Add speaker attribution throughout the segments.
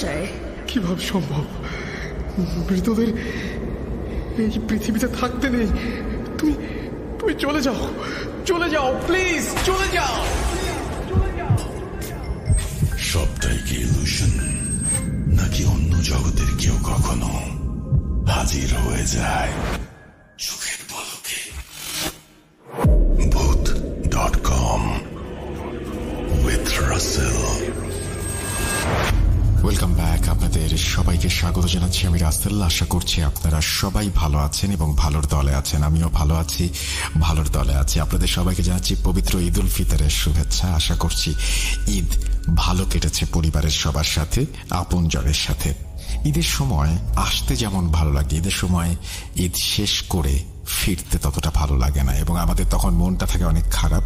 Speaker 1: যায়।
Speaker 2: কিভাবে সম্ভব? মৃতদের এই পৃথিবীতে থাকতে নেই। তুমি তুমি চলে যাও, চলে যাও, প্লিজ চলে যাও।
Speaker 3: সবটাই কি ইলুশন, নাকি অন্য জগতের কেউ কখনো হাজির হয়ে যায় চোখের পলকে? ভূত.com with Russell।
Speaker 4: Welcome back. আপনাদের সবাইকে স্বাগত জানাচ্ছি আমি রাসেল। আশা করছি আপনারা সবাই ভালো আছেন এবং ভালোর দলে আছেন। আমিও ভালো আছি, ভালোর দলে আছি। আপনাদের সবাইকে জানাচ্ছি পবিত্র ঈদ উল ফিতরের শুভেচ্ছা। আশা করছি ঈদ ভালো কেটেছে পরিবারের সবার সাথে, আপনজনের সাথে। ঈদের সময় আসতে যেমন ভালো লাগে, ঈদের সময় ঈদ শেষ করে ফিরতে ততটা ভালো লাগে না এবং আমাদের তখন মনটা থাকে অনেক খারাপ।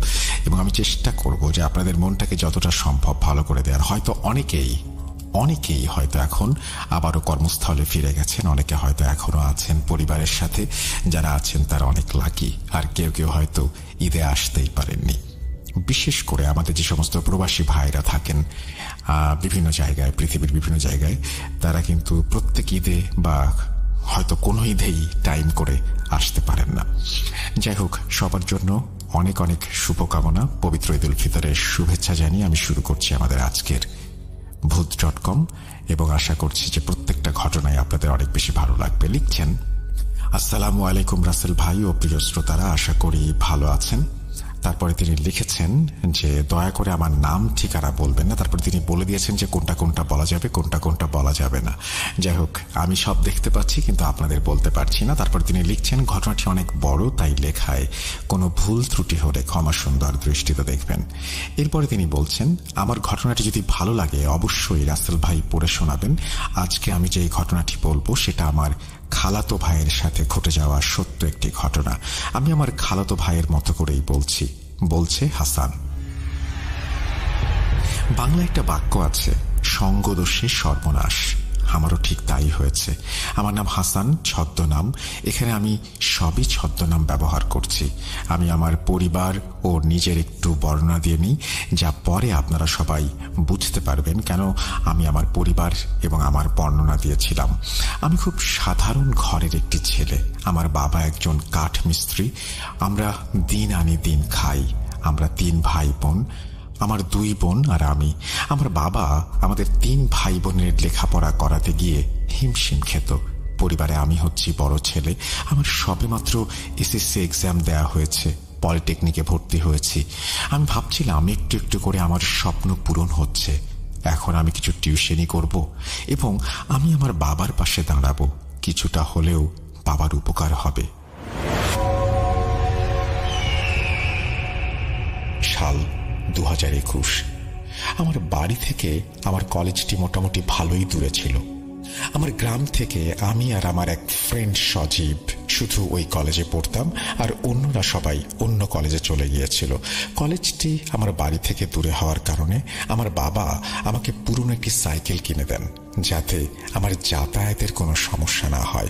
Speaker 4: এবং আমি চেষ্টা করব যে আপনাদের মনটাকে যতটা সম্ভব ভালো করে দেওয়ার। হয়তো অনেকেই হয়তো এখন আবারও কর্মস্থলে ফিরে গেছেন, অনেকে হয়তো এখনো আছেন পরিবারের সাথে। যারা আছেন তারা অনেক লাকি, আর কেউ কেউ হয়তো ঈদে আসতেই পারেননি। বিশেষ করে আমাদের যে সমস্ত প্রবাসী ভাইরা থাকেন বিভিন্ন জায়গায়, পৃথিবীর বিভিন্ন জায়গায়, তারা কিন্তু প্রত্যেক ঈদে বা হয়তো কোনো ঈদেই টাইম করে আসতে পারেন না। যাই হোক, সবার জন্য অনেক অনেক শুভকামনা। পবিত্র ঈদ উল ফিতরের শুভেচ্ছা জানিয়ে আমি শুরু করছি আমাদের আজকের ভূত.com এবং আশা করছি যে প্রত্যেকটা ঘটনায় আপনাদের অনেক বেশি ভালো লাগবে। লিখছেন, আসসালামু আলাইকুম রাসেল ভাই ও প্রিয় শ্রোতারা, আশা করি ভালো আছেন। তারপরে তিনি লিখেছেন যে দয়া করে আমার নাম ঠিকানা বলবেন না। তারপরে তিনি বলে দিয়েছেন যে কোনটা কোনটা বলা যাবে, কোনটা কোনটা বলা যাবে না। যাই হোক, আমি সব দেখতে পাচ্ছি কিন্তু আপনাদের বলতে পারছি না। তারপরে তিনি লিখছেন, ঘটনাটি অনেক বড়, তাই লেখায় কোনো ভুল ত্রুটি হলে ক্ষমা সুন্দর দৃষ্টিতে দেখবেন। এরপরে তিনি বলছেন, আমার ঘটনাটি যদি ভালো লাগে অবশ্যই রাসেল ভাই পড়ে শোনাবেন। আজকে আমি যে ঘটনাটি বলবো সেটা আমার খালাতো ভাইয়ের সাথে ঘটে যাওয়া সত্য একটি ঘটনা। আমি আমার খালাতো ভাইয়ের মতো করেই বলছি। বলছে হাসান। বাংলা একটা বাক্য আছে, সঙ্গদোষে সর্বনাশ। আমারও ঠিক তাই হয়েছে। আমার নাম হাসান, ছদ্মনাম। এখানে আমি সবই ছদ্মনাম ব্যবহার করছি। আমি আমার পরিবার ও নিজের একটু বর্ণনা দিয়ে নিই, যা পরে আপনারা সবাই বুঝতে পারবেন কেন আমি আমার পরিবার এবং আমার বর্ণনা দিয়েছিলাম। আমি খুব সাধারণ ঘরের একটি ছেলে। আমার বাবা একজন কাঠ মিস্ত্রি। আমরা দিন আনি দিন খাই। আমরা 3 ভাই বোন, আমার 2 বোন আর আমি। আমার বাবা আমাদের 3 ভাই বোনের লেখাপড়া করাতে গিয়ে হিমশিম খেত। পরিবারে আমি হচ্ছি বড় ছেলে। আমার সবেমাত্র এসএসসি এক্সাম দেয়া হয়েছে, পলিটেকনিকে ভর্তি হয়েছি। আমি ভাবছিলাম একটু একটু করে আমার স্বপ্ন পূরণ হচ্ছে। এখন আমি কিছু টিউশনই করব এবং আমি আমার বাবার পাশে দাঁড়াবো। কিছুটা হলেও বাবার উপকার হবে। সাল 2021। আমার বাড়ি থেকে আমার কলেজটি মোটামুটি ভালোই দূরে ছিল। আমার গ্রাম থেকে আমি আর আমার এক ফ্রেন্ড সজীব শুধু ওই কলেজে পড়তাম, আর অন্যরা সবাই অন্য কলেজে চলে গিয়েছিল। কলেজটি আমার বাড়ি থেকে দূরে হওয়ার কারণে আমার বাবা আমাকে পুরনো একটি সাইকেল কিনে দেন, যাতে আমার যাতায়াতের কোনো সমস্যা না হয়।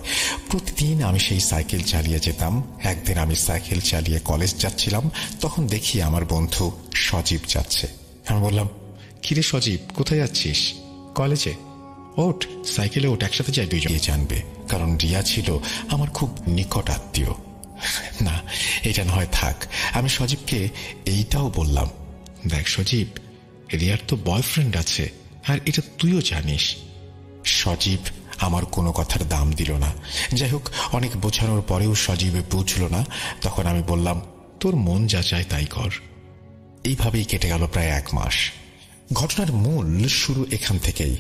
Speaker 4: প্রতিদিন আমি সেই সাইকেল চালিয়ে যেতাম। একদিন আমি সাইকেল চালিয়ে কলেজ যাচ্ছিলাম, তখন দেখি আমার বন্ধু সজীব যাচ্ছে। আমি বললাম, কিরে সজীব, কোথায় যাচ্ছিস? কলেজে। ওঠ, সাইকেলে ওঠ, একসাথে যাই দুইজন। জানবে, কারণ রিয়া ছিল আমার খুব নিকট আত্মীয়। না, এটা না হয় থাক। আমি সজীবকে এইটাও বললাম, দেখ সজীব, রিয়ার তো বয়ফ্রেন্ড আছে, আর এটা তুইও জানিস। সজীব আমার কোনো কথার দাম দিল না। যাই হোক, অনেক বোঝানোর পরেও সজীবে বুঝল না। তখন আমি বললাম, তোর মন যা চায় তাই কর। এইভাবেই কেটে গেল প্রায় 1 মাস। ঘটনার মূল শুরু এখান থেকেই।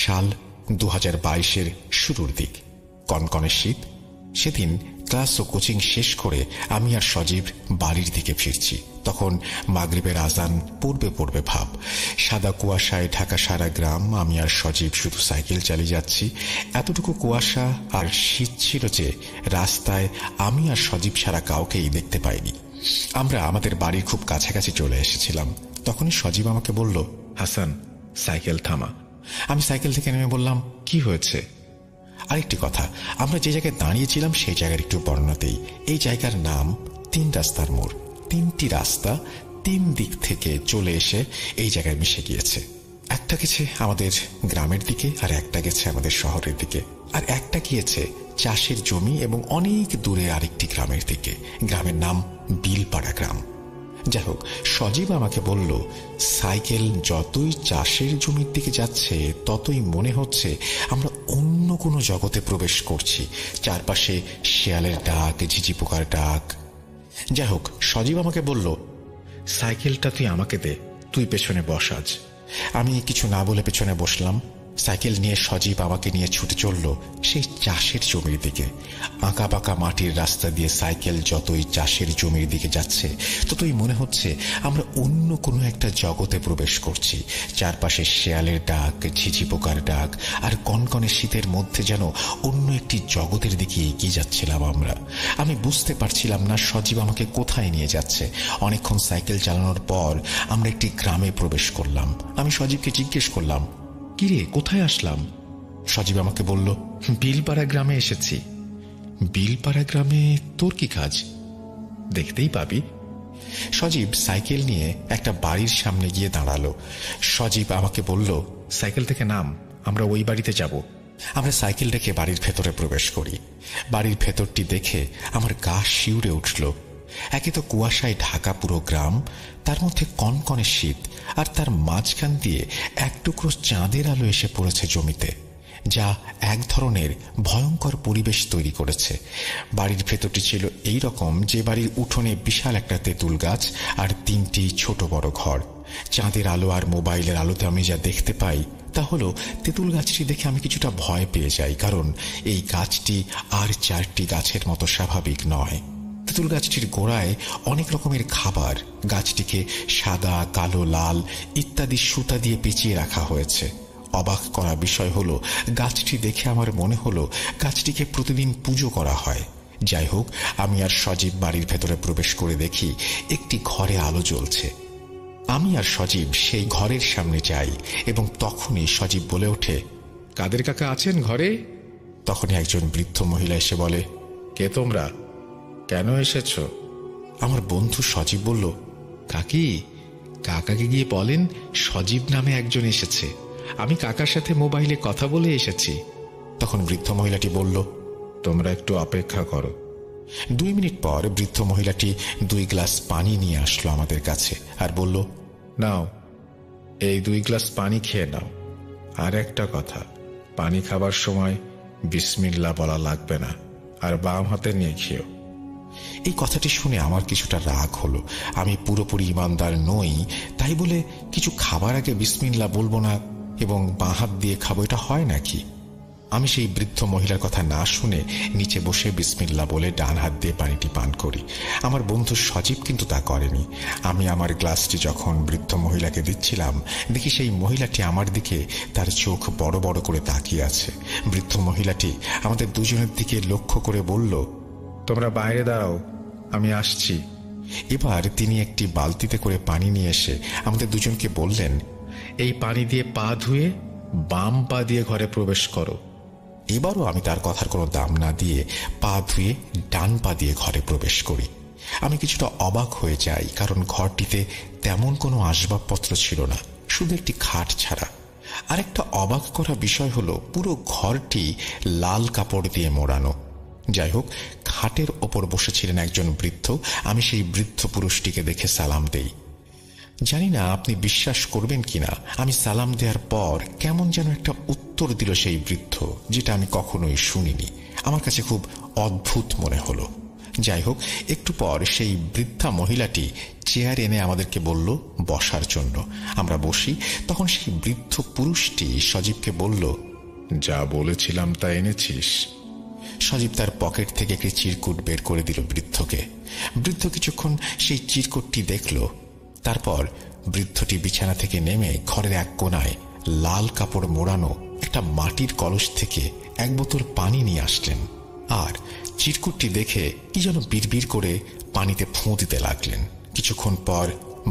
Speaker 4: সাল 2022-এর শুরুর দিক, কনকনে শীত। সেদিন ক্লাস ও কোচিং শেষ করে আমি আর সজীব বাড়ির দিকে ফিরছি। তখন মাগরিবের আজান পড়বে ভাব। সাদা কুয়াশায় ঢাকা সারা গ্রাম। আমি আর সজীব শুধু সাইকেল চালিয়ে যাচ্ছি। এতটুকু কুয়াশা আর শীত ছিল যে রাস্তায় আমি আর সজীব ছাড়া কাউকেই দেখতে পাইনি। আমরা আমাদের বাড়ির খুব কাছাকাছি চলে এসেছিলাম। তখনই সজীব আমাকে বলল, হাসান, সাইকেল থামা। আমি সাইকেল থেকে নেমে বললাম, কি হয়েছে? আরেকটি কথা, আমরা যে জায়গায় দাঁড়িয়েছিলাম সেই জায়গার একটু বর্ণনা দেই। এই জায়গার নাম 3 রাস্তার মোড়। 3টি রাস্তা 3 দিক থেকে চলে এসে এই জায়গায় মিশে গিয়েছে। একটা গেছে আমাদের গ্রামের দিকে, আর একটা গেছে আমাদের শহরের দিকে, আর একটা গিয়েছে চাষের জমি এবং অনেক দূরে আরেকটি গ্রামের দিকে। গ্রামের নাম বিলপাড়া গ্রাম। যাই হোক, সজীব আমাকে বলল, সাইকেল যতই চাষের জমির দিকে যাচ্ছে ততই মনে হচ্ছে আমরা অন্য কোনো জগতে প্রবেশ করছি। চারপাশে শেয়ালের ডাক, ঝিঝি পোকার ডাক। যাই হোক, সজীব আমাকে বলল, সাইকেলটা তুই আমাকে দে, তুই পেছনে বস আজ। আমি কিছু না বলে পেছনে বসলাম। সাইকেল নিয়ে সজীব আমাকে নিয়ে ছুটে চলল সেই চাষের জমির দিকে। আঁকা বাঁকা মাটির রাস্তা দিয়ে সাইকেল যতই চাষের জমির দিকে যাচ্ছে ততই মনে হচ্ছে আমরা অন্য কোনো একটা জগতে প্রবেশ করছি। চারপাশে শেয়ালের ডাক, ঝিঝি পোকার ডাক, আর কনকনে শীতের মধ্যে যেন অন্য একটি জগতের দিকে এগিয়ে যাচ্ছিলাম আমরা। আমি বুঝতে পারছিলাম না সজীব আমাকে কোথায় নিয়ে যাচ্ছে। অনেকক্ষণ সাইকেল চালানোর পর আমরা একটি গ্রামে প্রবেশ করলাম। আমি সজীবকে জিজ্ঞেস করলাম, কিরে, কোথায় আসলাম? সজীব আমাকে বলল, বিলপাড়া গ্রামে এসেছি। বিলপাড়া গ্রামে তোর কি কাজ? দেখতেই পাবি। সজীব সাইকেল নিয়ে একটা বাড়ির সামনে গিয়ে দাঁড়ালো। সজীব আমাকে বলল, সাইকেল থেকে নাম, আমরা ওই বাড়িতে যাব। আমরা সাইকেল রেখে বাড়ির ভেতরে প্রবেশ করি। বাড়ির ভেতরটি দেখে আমার গা শিউরে উঠল। একে তো কুয়াশায় ঢাকা পুরো গ্রাম, তার মধ্যে কনকনে শীত, আর তার মাঝখান দিয়ে এক টুকরো চাঁদের আলো এসে পড়েছে জমিতে, যা এক ধরনের ভয়ঙ্কর পরিবেশ তৈরি করেছে। বাড়ির ভেতরটি ছিল এই রকম যে বাড়ির উঠোনে বিশাল একটা তেঁতুল গাছ আর 3টি ছোট বড় ঘর। চাঁদের আলো আর মোবাইলের আলোতে আমি যা দেখতে পাই তা হলো, তেঁতুল গাছটি দেখে আমি কিছুটা ভয় পেয়ে যাই, কারণ এই গাছটি আর 4টি গাছের মতো স্বাভাবিক নয়। তেঁতুল গাছটির গোড়ায় অনেক রকমের খাবার, গাছটিকে সাদা, কালো, লাল ইত্যাদি সুতা দিয়ে পেঁচিয়ে রাখা হয়েছে। অবাক করা বিষয় হলো, গাছটি দেখে আমার মনে হলো গাছটিকে প্রতিদিন পুজো করা হয়। যাই হোক, আমি আর সজীব বাড়ির ভেতরে প্রবেশ করে দেখি একটি ঘরে আলো জ্বলছে। আমি আর সজীব সেই ঘরের সামনে যাই এবং তখনই সজীব বলে ওঠে, কাদের কাকা আছেন ঘরে? তখনই একজন বৃদ্ধ মহিলা এসে বলে, কে তোমরা, কেন এসেছ? আমার বন্ধু সজীব বলল, কাকি, কাকাকে গিয়ে বলেন সজীব নামে একজন এসেছে, আমি কাকার সাথে মোবাইলে কথা বলে এসেছি। তখন বৃদ্ধ মহিলাটি বলল, তোমরা একটু অপেক্ষা করো। 2 মিনিট পর বৃদ্ধ মহিলাটি 2 গ্লাস পানি নিয়ে আসলো আমাদের কাছে আর বলল, নাও, এই 2 গ্লাস পানি খেয়ে নাও। আর একটা কথা, পানি খাবার সময় বিসমিল্লাহ বলা লাগবে না, আর বাম হাতে নিয়ে খেও। এই কথাটি শুনে আমার কিছুটা রাগ হলো। আমি পুরোপুরি ইমানদার নই, তাই বলে কিছু খাবার আগে বিসমিল্লাহ বলবো না এবং বাঁ হাত দিয়ে খাবো, এটা হয় নাকি? আমি সেই বৃদ্ধ মহিলার কথা না শুনে নিচে বসে বিসমিল্লাহ বলে ডান হাত দিয়ে পানিটি পান করি। আমার বন্ধু সজীব কিন্তু তা করেনি। আমি আমার গ্লাসটি যখন বৃদ্ধ মহিলাকে দিচ্ছিলাম, দেখি সেই মহিলাটি আমার দিকে তার চোখ বড় বড় করে তাকিয়ে আছে। বৃদ্ধ মহিলাটি আমাদের দুজনের দিকে লক্ষ্য করে বলল, তোমরা বাইরে দাঁড়াও, আমি আসছি। এবার তিনি একটি বালতিতে করে পানি নিয়ে এসে আমাদের দুজনকে বললেন, এই পানি দিয়ে পা ধুয়ে বাম পা দিয়ে ঘরে প্রবেশ করো। এবারও আমি তার কথার কোনো দাম না দিয়ে পা ধুয়ে ডান পা দিয়ে ঘরে প্রবেশ করি। আমি কিছুটা অবাক হয়ে যাই, কারণ ঘরটিতে তেমন কোনো আসবাবপত্র ছিল না, শুধু একটি খাট ছাড়া। আরেকটা অবাক করা বিষয় হলো, পুরো ঘরটি লাল কাপড় দিয়ে মোড়ানো। যাই হোক, খাটের ওপর বসেছিলেন একজন বৃদ্ধ। আমি সেই বৃদ্ধ পুরুষটিকে দেখে সালাম দেই। জানি না আপনি বিশ্বাস করবেন কিনা, আমি সালাম দেওয়ার পর কেমন যেন একটা উত্তর দিল সেই বৃদ্ধ, যেটা আমি কখনোই শুনিনি। আমার কাছে খুব অদ্ভুত মনে হলো। যাই হোক, একটু পর সেই বৃদ্ধা মহিলাটি চেয়ার এনে আমাদেরকে বলল বসার জন্য। আমরা বসি। তখন সেই বৃদ্ধ পুরুষটি সজীবকে বলল, যা বলেছিলাম তা এনেছিস? সজীব তার পকেট থেকে একটি চিরকুট বের করে দিল বৃদ্ধকে। বৃদ্ধ কিছুক্ষণ সেই চিরকুটটি দেখল। তারপর বৃদ্ধটি বিছানা থেকে নেমে ঘরের এক কোনায় লাল কাপড় মোড়ানো একটা মাটির কলস থেকে 1 বোতল পানি নিয়ে আসলেন, আর চিরকুটটি দেখে কি যেন বিড়বিড় করে পানিতে ফোঁ দিতে লাগলেন। কিছুক্ষণ পর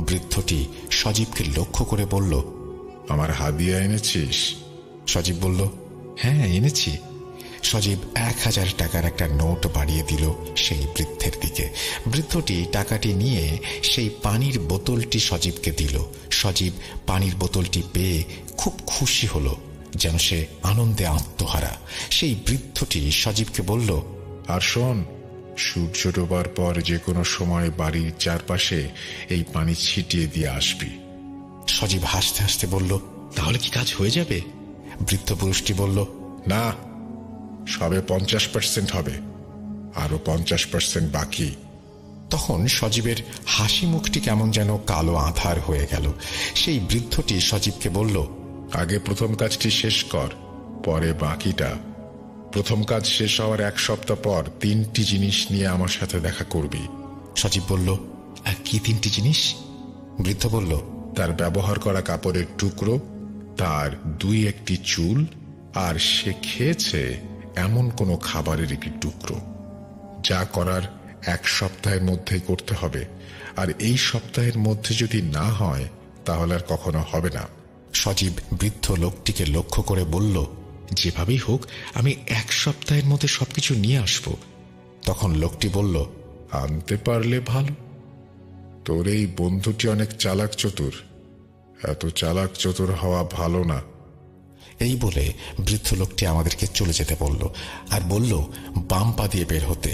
Speaker 4: বৃদ্ধটি সজীবকে লক্ষ্য করে বলল, আমার হাদিয়া এনেছিস? সজীব বলল, হ্যাঁ এনেছি। সজীব 1000 টাকার একটা নোট বাড়িয়ে দিল সেই বৃদ্ধের দিকে। বৃদ্ধটি টাকাটি নিয়ে সেই পানির বোতলটি সজীবকে দিল। সজীব পানির বোতলটি পেয়ে খুব খুশি হলো, যেন সে আনন্দে আত্মহারা। সেই বৃদ্ধটি সজীবকে বলল,
Speaker 3: আর শোন, সূর্য ডোবার পর যে কোনো সময় বাড়ির চারপাশে এই পানি ছিটিয়ে দিয়ে আসবি।
Speaker 4: সজীব হাসতে হাসতে বলল, তাহলে কি কাজ হয়ে যাবে? বৃদ্ধ পুরুষটি বলল,
Speaker 3: না, সবে 50% হবে, আরো 50% বাকি।
Speaker 4: তখন সজীবের হাসি মুখটি কেমন যেন কালো আঁধার হয়ে গেল। সেই বৃদ্ধটি সজীবকে বলল,
Speaker 3: আগে প্রথম কাজটি শেষ কর, পরে বাকিটা। প্রথম কাজ শেষ হওয়ার 1 সপ্তাহ পর 3টি জিনিস নিয়ে আমার সাথে দেখা করবি।
Speaker 4: সজীব বলল, কি 3টি জিনিস? বৃদ্ধ বলল,
Speaker 3: তার ব্যবহার করা কাপড়ের টুকরো, তার 2-1টি চুল, আর সে খেয়েছে এমন কোনো খাবারের একটি টুকরো। যা করার 1 সপ্তাহের মধ্যেই করতে হবে, আর এই সপ্তাহের মধ্যে যদি না হয় তাহলে আর কখনো হবে না।
Speaker 4: সজীব বৃদ্ধ লোকটিকে লক্ষ্য করে বলল, যেভাবেই হোক আমি 1 সপ্তাহের মধ্যে সবকিছু নিয়ে আসব। তখন লোকটি বলল,
Speaker 3: আনতে পারলে ভালো। তোর এই বন্ধুটি অনেক চালাক চতুর, এত চালাক চতুর হওয়া ভালো না।
Speaker 4: এই বলে বৃদ্ধ লোকটি আমাদেরকে চলে যেতে বলল, আর বলল বাম পা দিয়ে বের হতে।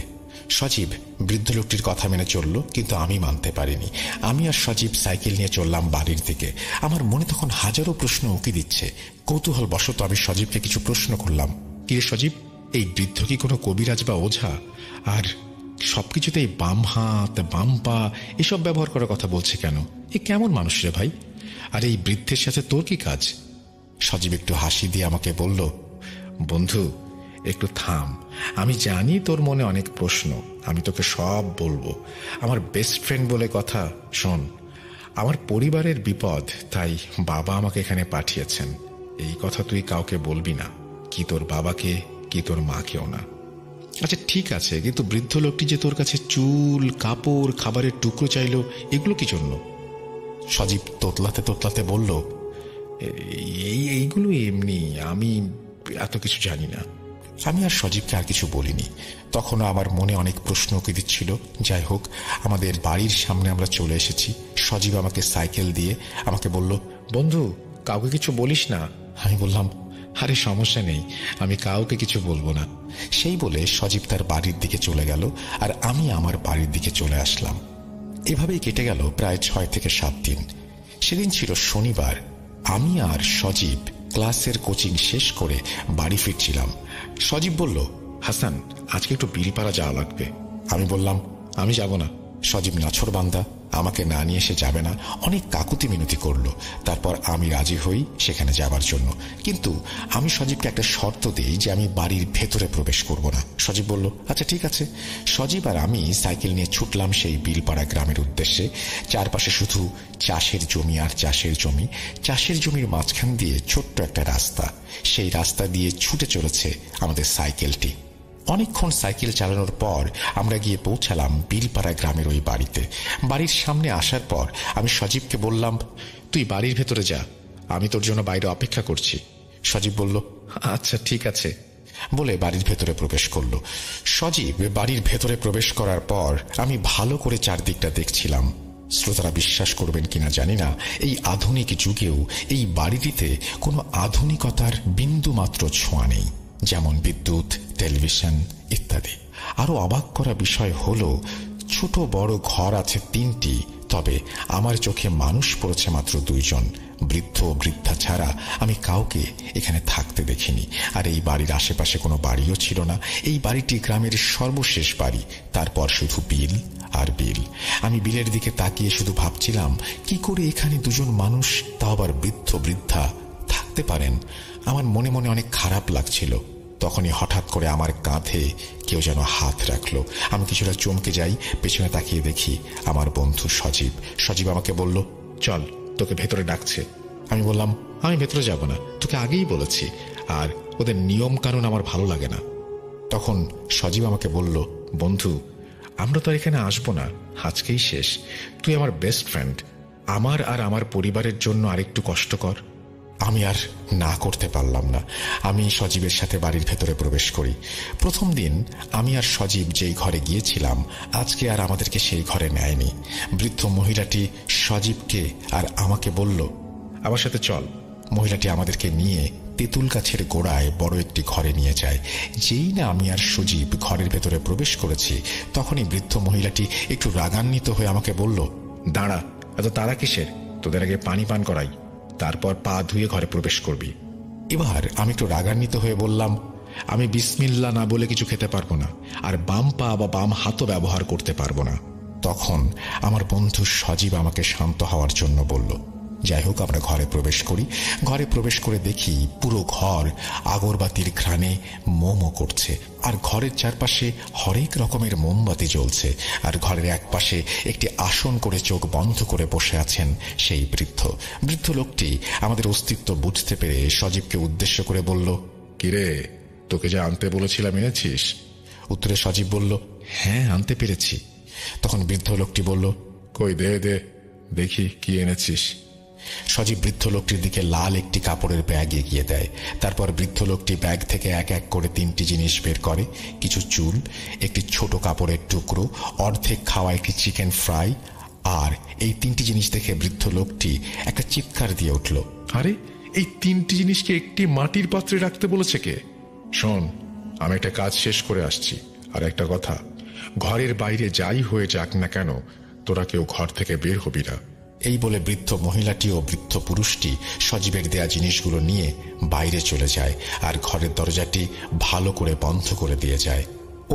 Speaker 4: সজীব বৃদ্ধ লোকটির কথা মেনে চলল, কিন্তু আমি মানতে পারিনি। আমি আর সজীব সাইকেল নিয়ে চললাম বাড়ির দিকে। আমার মনে তখন হাজারো প্রশ্ন উকি দিচ্ছে। কৌতূহল বশত আমি সজীবকে কিছু প্রশ্ন করলাম, কিরে সজীব, এই বৃদ্ধ কি কোনো কবিরাজ বা ওঝা? আর সবকিছুতে এই বাম হাত, বাম পা এসব ব্যবহার করার কথা বলছে কেন? এ কেমন মানুষ রে ভাই? আর এই বৃদ্ধের সাথে তোর কি কাজ? সজীব একটু হাসি দিয়ে আমাকে বলল, বন্ধু একটু থাম, আমি জানি তোর মনে অনেক প্রশ্ন, আমি তোকে সব বলবো। আমার বেস্ট ফ্রেন্ড বলে কথা। শোন, আমার পরিবারের বিপদ, তাই বাবা আমাকে এখানে পাঠিয়েছেন। এই কথা তুই কাউকে বলবি না, কি তোর বাবাকে কি তোর মাকেও না। আচ্ছা ঠিক আছে, কিন্তু বৃদ্ধ লোকটি যে তোর কাছে চুল, কাপড়, খাবারের টুকরো চাইলো, এগুলো কি জন্য? সজীব তোতলাতে তোতলাতে বলল, এইগুলো এমনি, আমি এত কিছু জানি না। আমি আর সজীবকে আর কিছু বলিনি। তখনও আমার মনে অনেক প্রশ্ন উকি দিচ্ছিল। যাই হোক, আমাদের বাড়ির সামনে আমরা চলে এসেছি। সজীব আমাকে সাইকেল দিয়ে আমাকে বলল, বন্ধু কাউকে কিছু বলিস না। আমি বললাম, আরে সমস্যা নেই, আমি কাউকে কিছু বলবো না। সেই বলে সজীব তার বাড়ির দিকে চলে গেল, আর আমি আমার বাড়ির দিকে চলে আসলাম। এভাবেই কেটে গেল প্রায় 6 থেকে 7 দিন। সেদিন ছিল শনিবার। আমি আর সজীব ক্লাসের কোচিং শেষ করে বাড়ি ফিরছিলাম। সজীব বলল, হাসান আজকে একটু বিড়িপাড়া যাওয়া লাগবে। আমি বললাম, আমি যাব না। সজীব নাছোড়বান্দা, আমাকে না নিয়ে সে যাবে না, অনেক কাকুতি মিনতি করলো। তারপর আমি রাজি হই সেখানে যাবার জন্য, কিন্তু আমি সজীবকে একটা শর্ত দিই যে আমি বাড়ির ভেতরে প্রবেশ করব না। সজীব বলল, আচ্ছা ঠিক আছে। সজীব আর আমি সাইকেল নিয়ে ছুটলাম সেই বিলপাড়া গ্রামের উদ্দেশ্যে। চারপাশে শুধু চাষের জমি আর চাষের জমি। চাষের জমির মাঝখান দিয়ে ছোট্ট একটা রাস্তা, সেই রাস্তা দিয়ে ছুটে চলেছে আমাদের সাইকেলটি। অনেকক্ষণ সাইকেল চালানোর পর আমরা গিয়ে পৌঁছালাম বিলপাড়া গ্রামের ওই বাড়িতে। বাড়ির সামনে আসার পর আমি সজীবকে বললাম, তুই বাড়ির ভেতরে যা, আমি তোর জন্য বাইরে অপেক্ষা করছি। সজীব বলল, আচ্ছা ঠিক আছে বলে বাড়ির ভেতরে প্রবেশ করলো। সজীব বাড়ির ভেতরে প্রবেশ করার পর আমি ভালো করে চারদিকটা দেখছিলাম। শ্রোতারা বিশ্বাস করবেন কিনা জানি না, এই আধুনিক যুগেও এই বাড়িটিতে কোনো আধুনিকতার বিন্দু মাত্র ছোঁয়া নেই, যেমন বিদ্যুৎ, টেলিভিশন ইত্যাদি। আরো অবাক করা বিষয় হলো, ছোট বড় ঘর আছে 3টি, তবে আমার চোখে মানুষ পড়েছে মাত্র 2 জন। বৃদ্ধ বৃদ্ধা ছাড়া আমি কাউকে এখানে থাকতে দেখিনি। আর এই বাড়ির আশেপাশে কোনো বাড়িও ছিল না। এই বাড়িটি গ্রামের সর্বশেষ বাড়ি, তারপর শুধু বিল আর বিল। আমি বিলের দিকে তাকিয়ে শুধু ভাবছিলাম, কি করে এখানে 2 জন মানুষ, তাও আবার বৃদ্ধ বৃদ্ধা, থাকতে পারেন। আমার মনে মনে অনেক খারাপ লাগছিল। তখনই হঠাৎ করে আমার কাঁধে কেউ যেন হাত রাখলো। আমি কিছুটা চমকে যাই, পেছনে তাকিয়ে দেখি আমার বন্ধু সজীব। সজীব আমাকে বলল, চল তোকে ভেতরে ডাকছে। আমি বললাম, আমি ভেতরে যাব না, তোকে আগেই বলেছি, আর ওদের নিয়ম কানুন আমার ভালো লাগে না। তখন সজীব আমাকে বলল, বন্ধু আমরা তো এখানে আসবো না, আজকেই শেষ। তুই আমার বেস্ট ফ্রেন্ড, আমার আর আমার পরিবারের জন্য আরেকটু কষ্ট কর। আমি আর না করতে পারলাম না। আমি সজীবের সাথে বাড়ির ভেতরে প্রবেশ করি। প্রথম দিন আমি আর সজীব যেই ঘরে গিয়েছিলাম আজকে আর আমাদেরকে সেই ঘরে নেয়নি। বৃদ্ধ মহিলাটি সজীবকে আর আমাকে বলল,
Speaker 3: আমার সাথে চল।
Speaker 4: মহিলাটি আমাদেরকে নিয়ে তেঁতুল গাছের গোড়ায় বড় একটি ঘরে নিয়ে যায়। যেই না আমি আর সজীব ঘরের ভেতরে প্রবেশ করেছি তখনই বৃদ্ধ মহিলাটি একটু রাগান্বিত হয়ে আমাকে বলল,
Speaker 3: দাঁড়া, এত তারা কিসের? তোদের আগে পানি পান করাই, তারপর পা ধুয়ে ঘরে প্রবেশ করবি।
Speaker 4: এবার আমি একটু রাগান্বিত হয়ে বললাম,
Speaker 3: আমি বিসমিল্লাহ না বলে কিছু খেতে পারবো না, আর বাম পা বা বাম হাতও ব্যবহার করতে পারবো না।
Speaker 4: তখন আমার বন্ধু সজীব আমাকে শান্ত হওয়ার জন্য বলল। যাই হোক, আমরা ঘরে প্রবেশ করি। ঘরে প্রবেশ করে দেখি পুরো ঘর আগরবাতির ঘ্রাণে মোমো করছে, আর ঘরের চারপাশে হরেক রকমের মোমবাতি জ্বলছে। আর ঘরের এক পাশে একটি আসন করে চোখ বন্ধ করে বসে আছেন সেই বৃদ্ধ লোকটি আমাদের অস্তিত্ব বুঝতে পেরে সজীবকে উদ্দেশ্য করে বলল,
Speaker 3: কিরে, তোকে যা আনতে বলেছিলাম এনেছিস?
Speaker 4: উত্তরে সজীব বলল, হ্যাঁ, আনতে পেরেছি। তখন বৃদ্ধ লোকটি বলল,
Speaker 3: কই দে দেখি কি এনেছিস।
Speaker 4: সজীব বৃদ্ধ লোকটির দিকে লাল একটি কাপড়ের ব্যাগ এগিয়ে দেয়। তারপর বৃদ্ধ লোকটি ব্যাগ থেকে এক এক করে 3টি জিনিস বের করে, কিছু চুল, একটি ছোট কাপড়ের টুকরো, অর্ধেক খাওয়া একটি চিকেন ফ্রাই। আর এই 3টি জিনিস দেখে বৃদ্ধ লোকটি একটা চিৎকার দিয়ে উঠল,
Speaker 3: আরে, এই 3টি জিনিসকে একটি মাটির পাত্রে রাখতে বলেছে কে? শোন, আমি একটা কাজ শেষ করে আসছি, আর একটা কথা, ঘরের বাইরে যাই হয়ে যাক না কেন তোরা কেউ ঘর থেকে বের হবি না।
Speaker 4: এই বলে বৃদ্ধ মহিলাটি ও বৃদ্ধ পুরুষটি সজীবের দেয়া জিনিসগুলো নিয়ে বাইরে চলে যায় আর ঘরের দরজাটি ভালো করে বন্ধ করে দিয়ে যায়।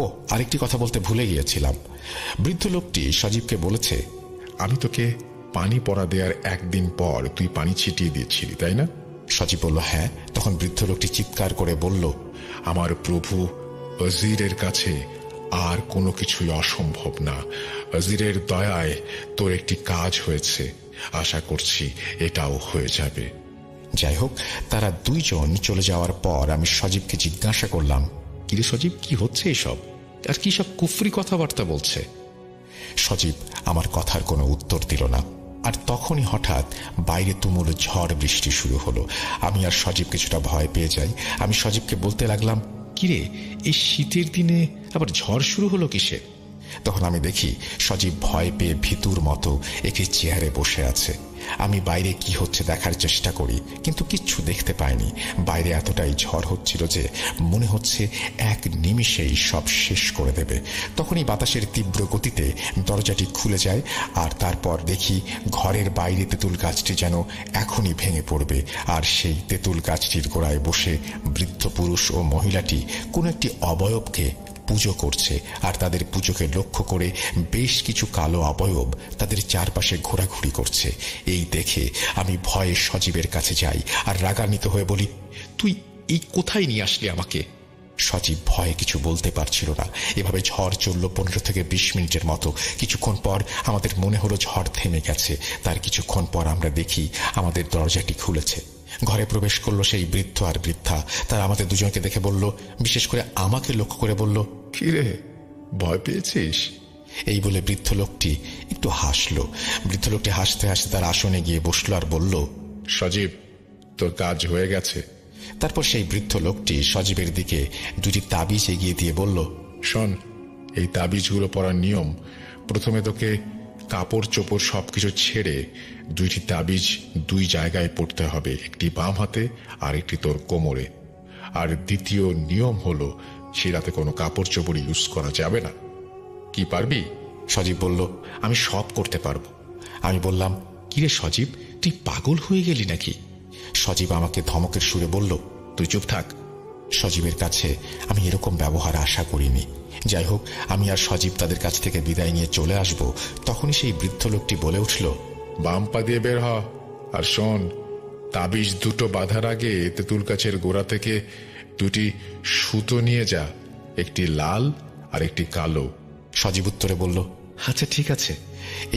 Speaker 4: ও, আরেকটি কথা বলতে ভুলে গিয়েছিলাম। বৃদ্ধ লোকটি সজীবকে বলেছে,
Speaker 3: আমি তোকে পানি পড়া দেওয়ার একদিন পর তুই পানি ছিটিয়ে দিয়েছিলি, তাই না?
Speaker 4: সজীব বলল, হ্যাঁ। তখন বৃদ্ধ লোকটি চিৎকার করে বলল,
Speaker 3: আমার প্রভু ওজিরের কাছে আর কোনো কিছুই অসম্ভব না। ওজিরের দয়ায় তোর একটি কাজ হয়েছে, আশা করছি এটাও হয়ে যাবে।
Speaker 4: যাই হোক, তারা 2 জন চলে যাওয়ার পর আমি সজীবকে জিজ্ঞাসা করলাম,
Speaker 3: কিরে সজীব, কি হচ্ছে এসব? আর কি সব কুফরি কথাবার্তা বলছে?
Speaker 4: সজীব আমার কথার কোনো উত্তর দিল না। আর তখনই হঠাৎ বাইরে তুমুল ঝড় বৃষ্টি শুরু হলো। আমি আর সজীব কিছুটা ভয় পেয়ে যাই। আমি সজীবকে বলতে লাগলাম,
Speaker 3: কিরে, এই শীতের দিনে আবার ঝড় শুরু হলো কিসের?
Speaker 4: তখন আমি দেখি সজীব ভয় পেয়ে ভীতুর মতো একটি চেয়ারে বসে আছে। আমি বাইরে কি হচ্ছে দেখার চেষ্টা করি, কিন্তু কিচ্ছু দেখতে পাইনি। বাইরে এতটাই ঝড় হচ্ছিল যে মনে হচ্ছে এক নিমিষেই সব শেষ করে দেবে। তখনই বাতাসের তীব্র গতিতে দরজাটি খুলে যায়, আর তারপর দেখি ঘরের বাইরে তেঁতুল গাছটি যেন এখনই ভেঙে পড়বে। আর সেই তেঁতুল গাছটির গোড়ায় বসে বৃদ্ধ পুরুষ ও মহিলাটি কোনো একটি অবয়বকে পুজো করছে। আর তাদের পুজোকে লক্ষ্য করে বেশ কিছু কালো অবয়ব তাদের চারপাশে ঘোরাঘুরি করছে। এই দেখে আমি ভয়ে সজীবের কাছে যাই আর রাগান্বিত হয়ে বলি,
Speaker 3: তুই এই কোথায় নিয়ে আসলি আমাকে?
Speaker 4: সজীব ভয়ে কিছু বলতে পারছিল না। এভাবে ঝড় চলল 15 থেকে 20 মিনিটের মতো। কিছুক্ষণ পর আমাদের মনে হলো ঝড় থেমে গেছে। তার কিছুক্ষণ পর আমরা দেখি আমাদের দরজাটি খুলেছে। ঘরে প্রবেশ করলো সেই বৃদ্ধ আর বৃদ্ধা। তারা আমাদের দুজনকে দেখে বলল, বিশেষ করে আমাকে লক্ষ্য করে বলল,
Speaker 3: কিরে, ভয় পেয়েছিস?
Speaker 4: এই বলে বৃদ্ধ লোকটি একটু হাসলো। বৃদ্ধ লোকটি হাসতে হাসতে তার আসনে গিয়ে বসলো আর বলল,
Speaker 3: সজীব, তোর কাজ হয়ে গেছে।
Speaker 4: তারপর সেই বৃদ্ধ লোকটি সজীবের দিকে 2টি তাবিজ এগিয়ে দিয়ে বলল,
Speaker 3: শোন, এই তাবিজগুলো পড়ার নিয়ম, প্রথমে তোকে কাপড় চোপড় সবকিছু ছেড়ে 2টি তাবিজ 2 জায়গায় পড়তে হবে, একটি বাম হাতে আর একটি তোর কোমরে। আর দ্বিতীয় নিয়ম হলো সে রাতে কোনো কাপড় চোপড় ইউজ করা যাবে না। কি পারবি?
Speaker 4: সজীব বলল, আমি সব করতে পারবো। আমি বললাম,
Speaker 3: কিরে সজীব, তুই পাগল হয়ে গেলি নাকি?
Speaker 4: সজীব আমাকে ধমকের সুরে বলল,
Speaker 3: তুই চুপ থাক।
Speaker 4: সজীবের কাছে আমি এরকম ব্যবহার আশা করিনি। যাই হোক, আমি আর সজীব তাদের কাছ থেকে বিদায় নিয়ে চলে আসব। তখনই সেই বৃদ্ধ লোকটি বলে উঠল,
Speaker 3: বাম পা দিয়ে বের হ। আর শোন, তাবিজ 2টো বাঁধার আগে তেঁতুল গাছের গোড়া থেকে 2টি সুতো নিয়ে যা, একটি লাল আর একটি কালো।
Speaker 4: সজীব উত্তরে বলল, আচ্ছা ঠিক আছে।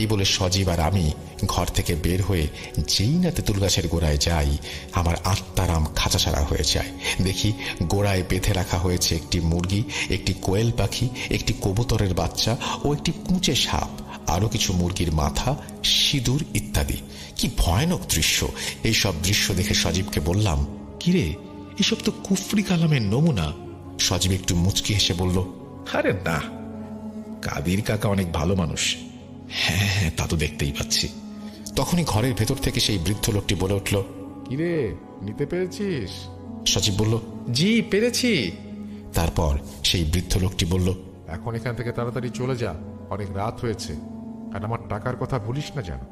Speaker 4: এই বলে সজীব আর আমি ঘর থেকে বের হয়ে যেই না তেঁতুল গাছের গোড়ায় যাই, আমার আত্মারাম খাঁচা ছাড়া হয়ে যায়। দেখি গোড়ায় বেঁধে রাখা হয়েছে একটি মুরগি, একটি কোয়েল পাখি, একটি কবুতরের বাচ্চা ও একটি কুঁচে সাপ। আরো কিছু মুরগির মাথা, সিঁদুর ইত্যাদি। কি ভয়ানক দৃশ্য! এইসব দৃশ্য দেখে সজীবকে বললাম, কিরে, এসব তো কুফরি কালামের নমুনা। সজীব একটু মুচকি হেসে বলল,
Speaker 3: আরে না, কাদির কাকা অনেক ভালো মানুষ।
Speaker 4: হ্যাঁ হ্যাঁ, তা তো দেখতেই পাচ্ছি। তখনই ঘরের ভেতর থেকে সেই বৃদ্ধ লোকটি বলে উঠল,
Speaker 3: কিরে, নিতে পেরেছিস?
Speaker 4: সজীব বলল,
Speaker 3: জি পেরেছি।
Speaker 4: তারপর সেই বৃদ্ধ লোকটি বলল,
Speaker 3: এখন এখান থেকে তাড়াতাড়ি চলে যা, অনেক রাত হয়েছে, আর আমার টাকার কথা ভুলিস না যেন।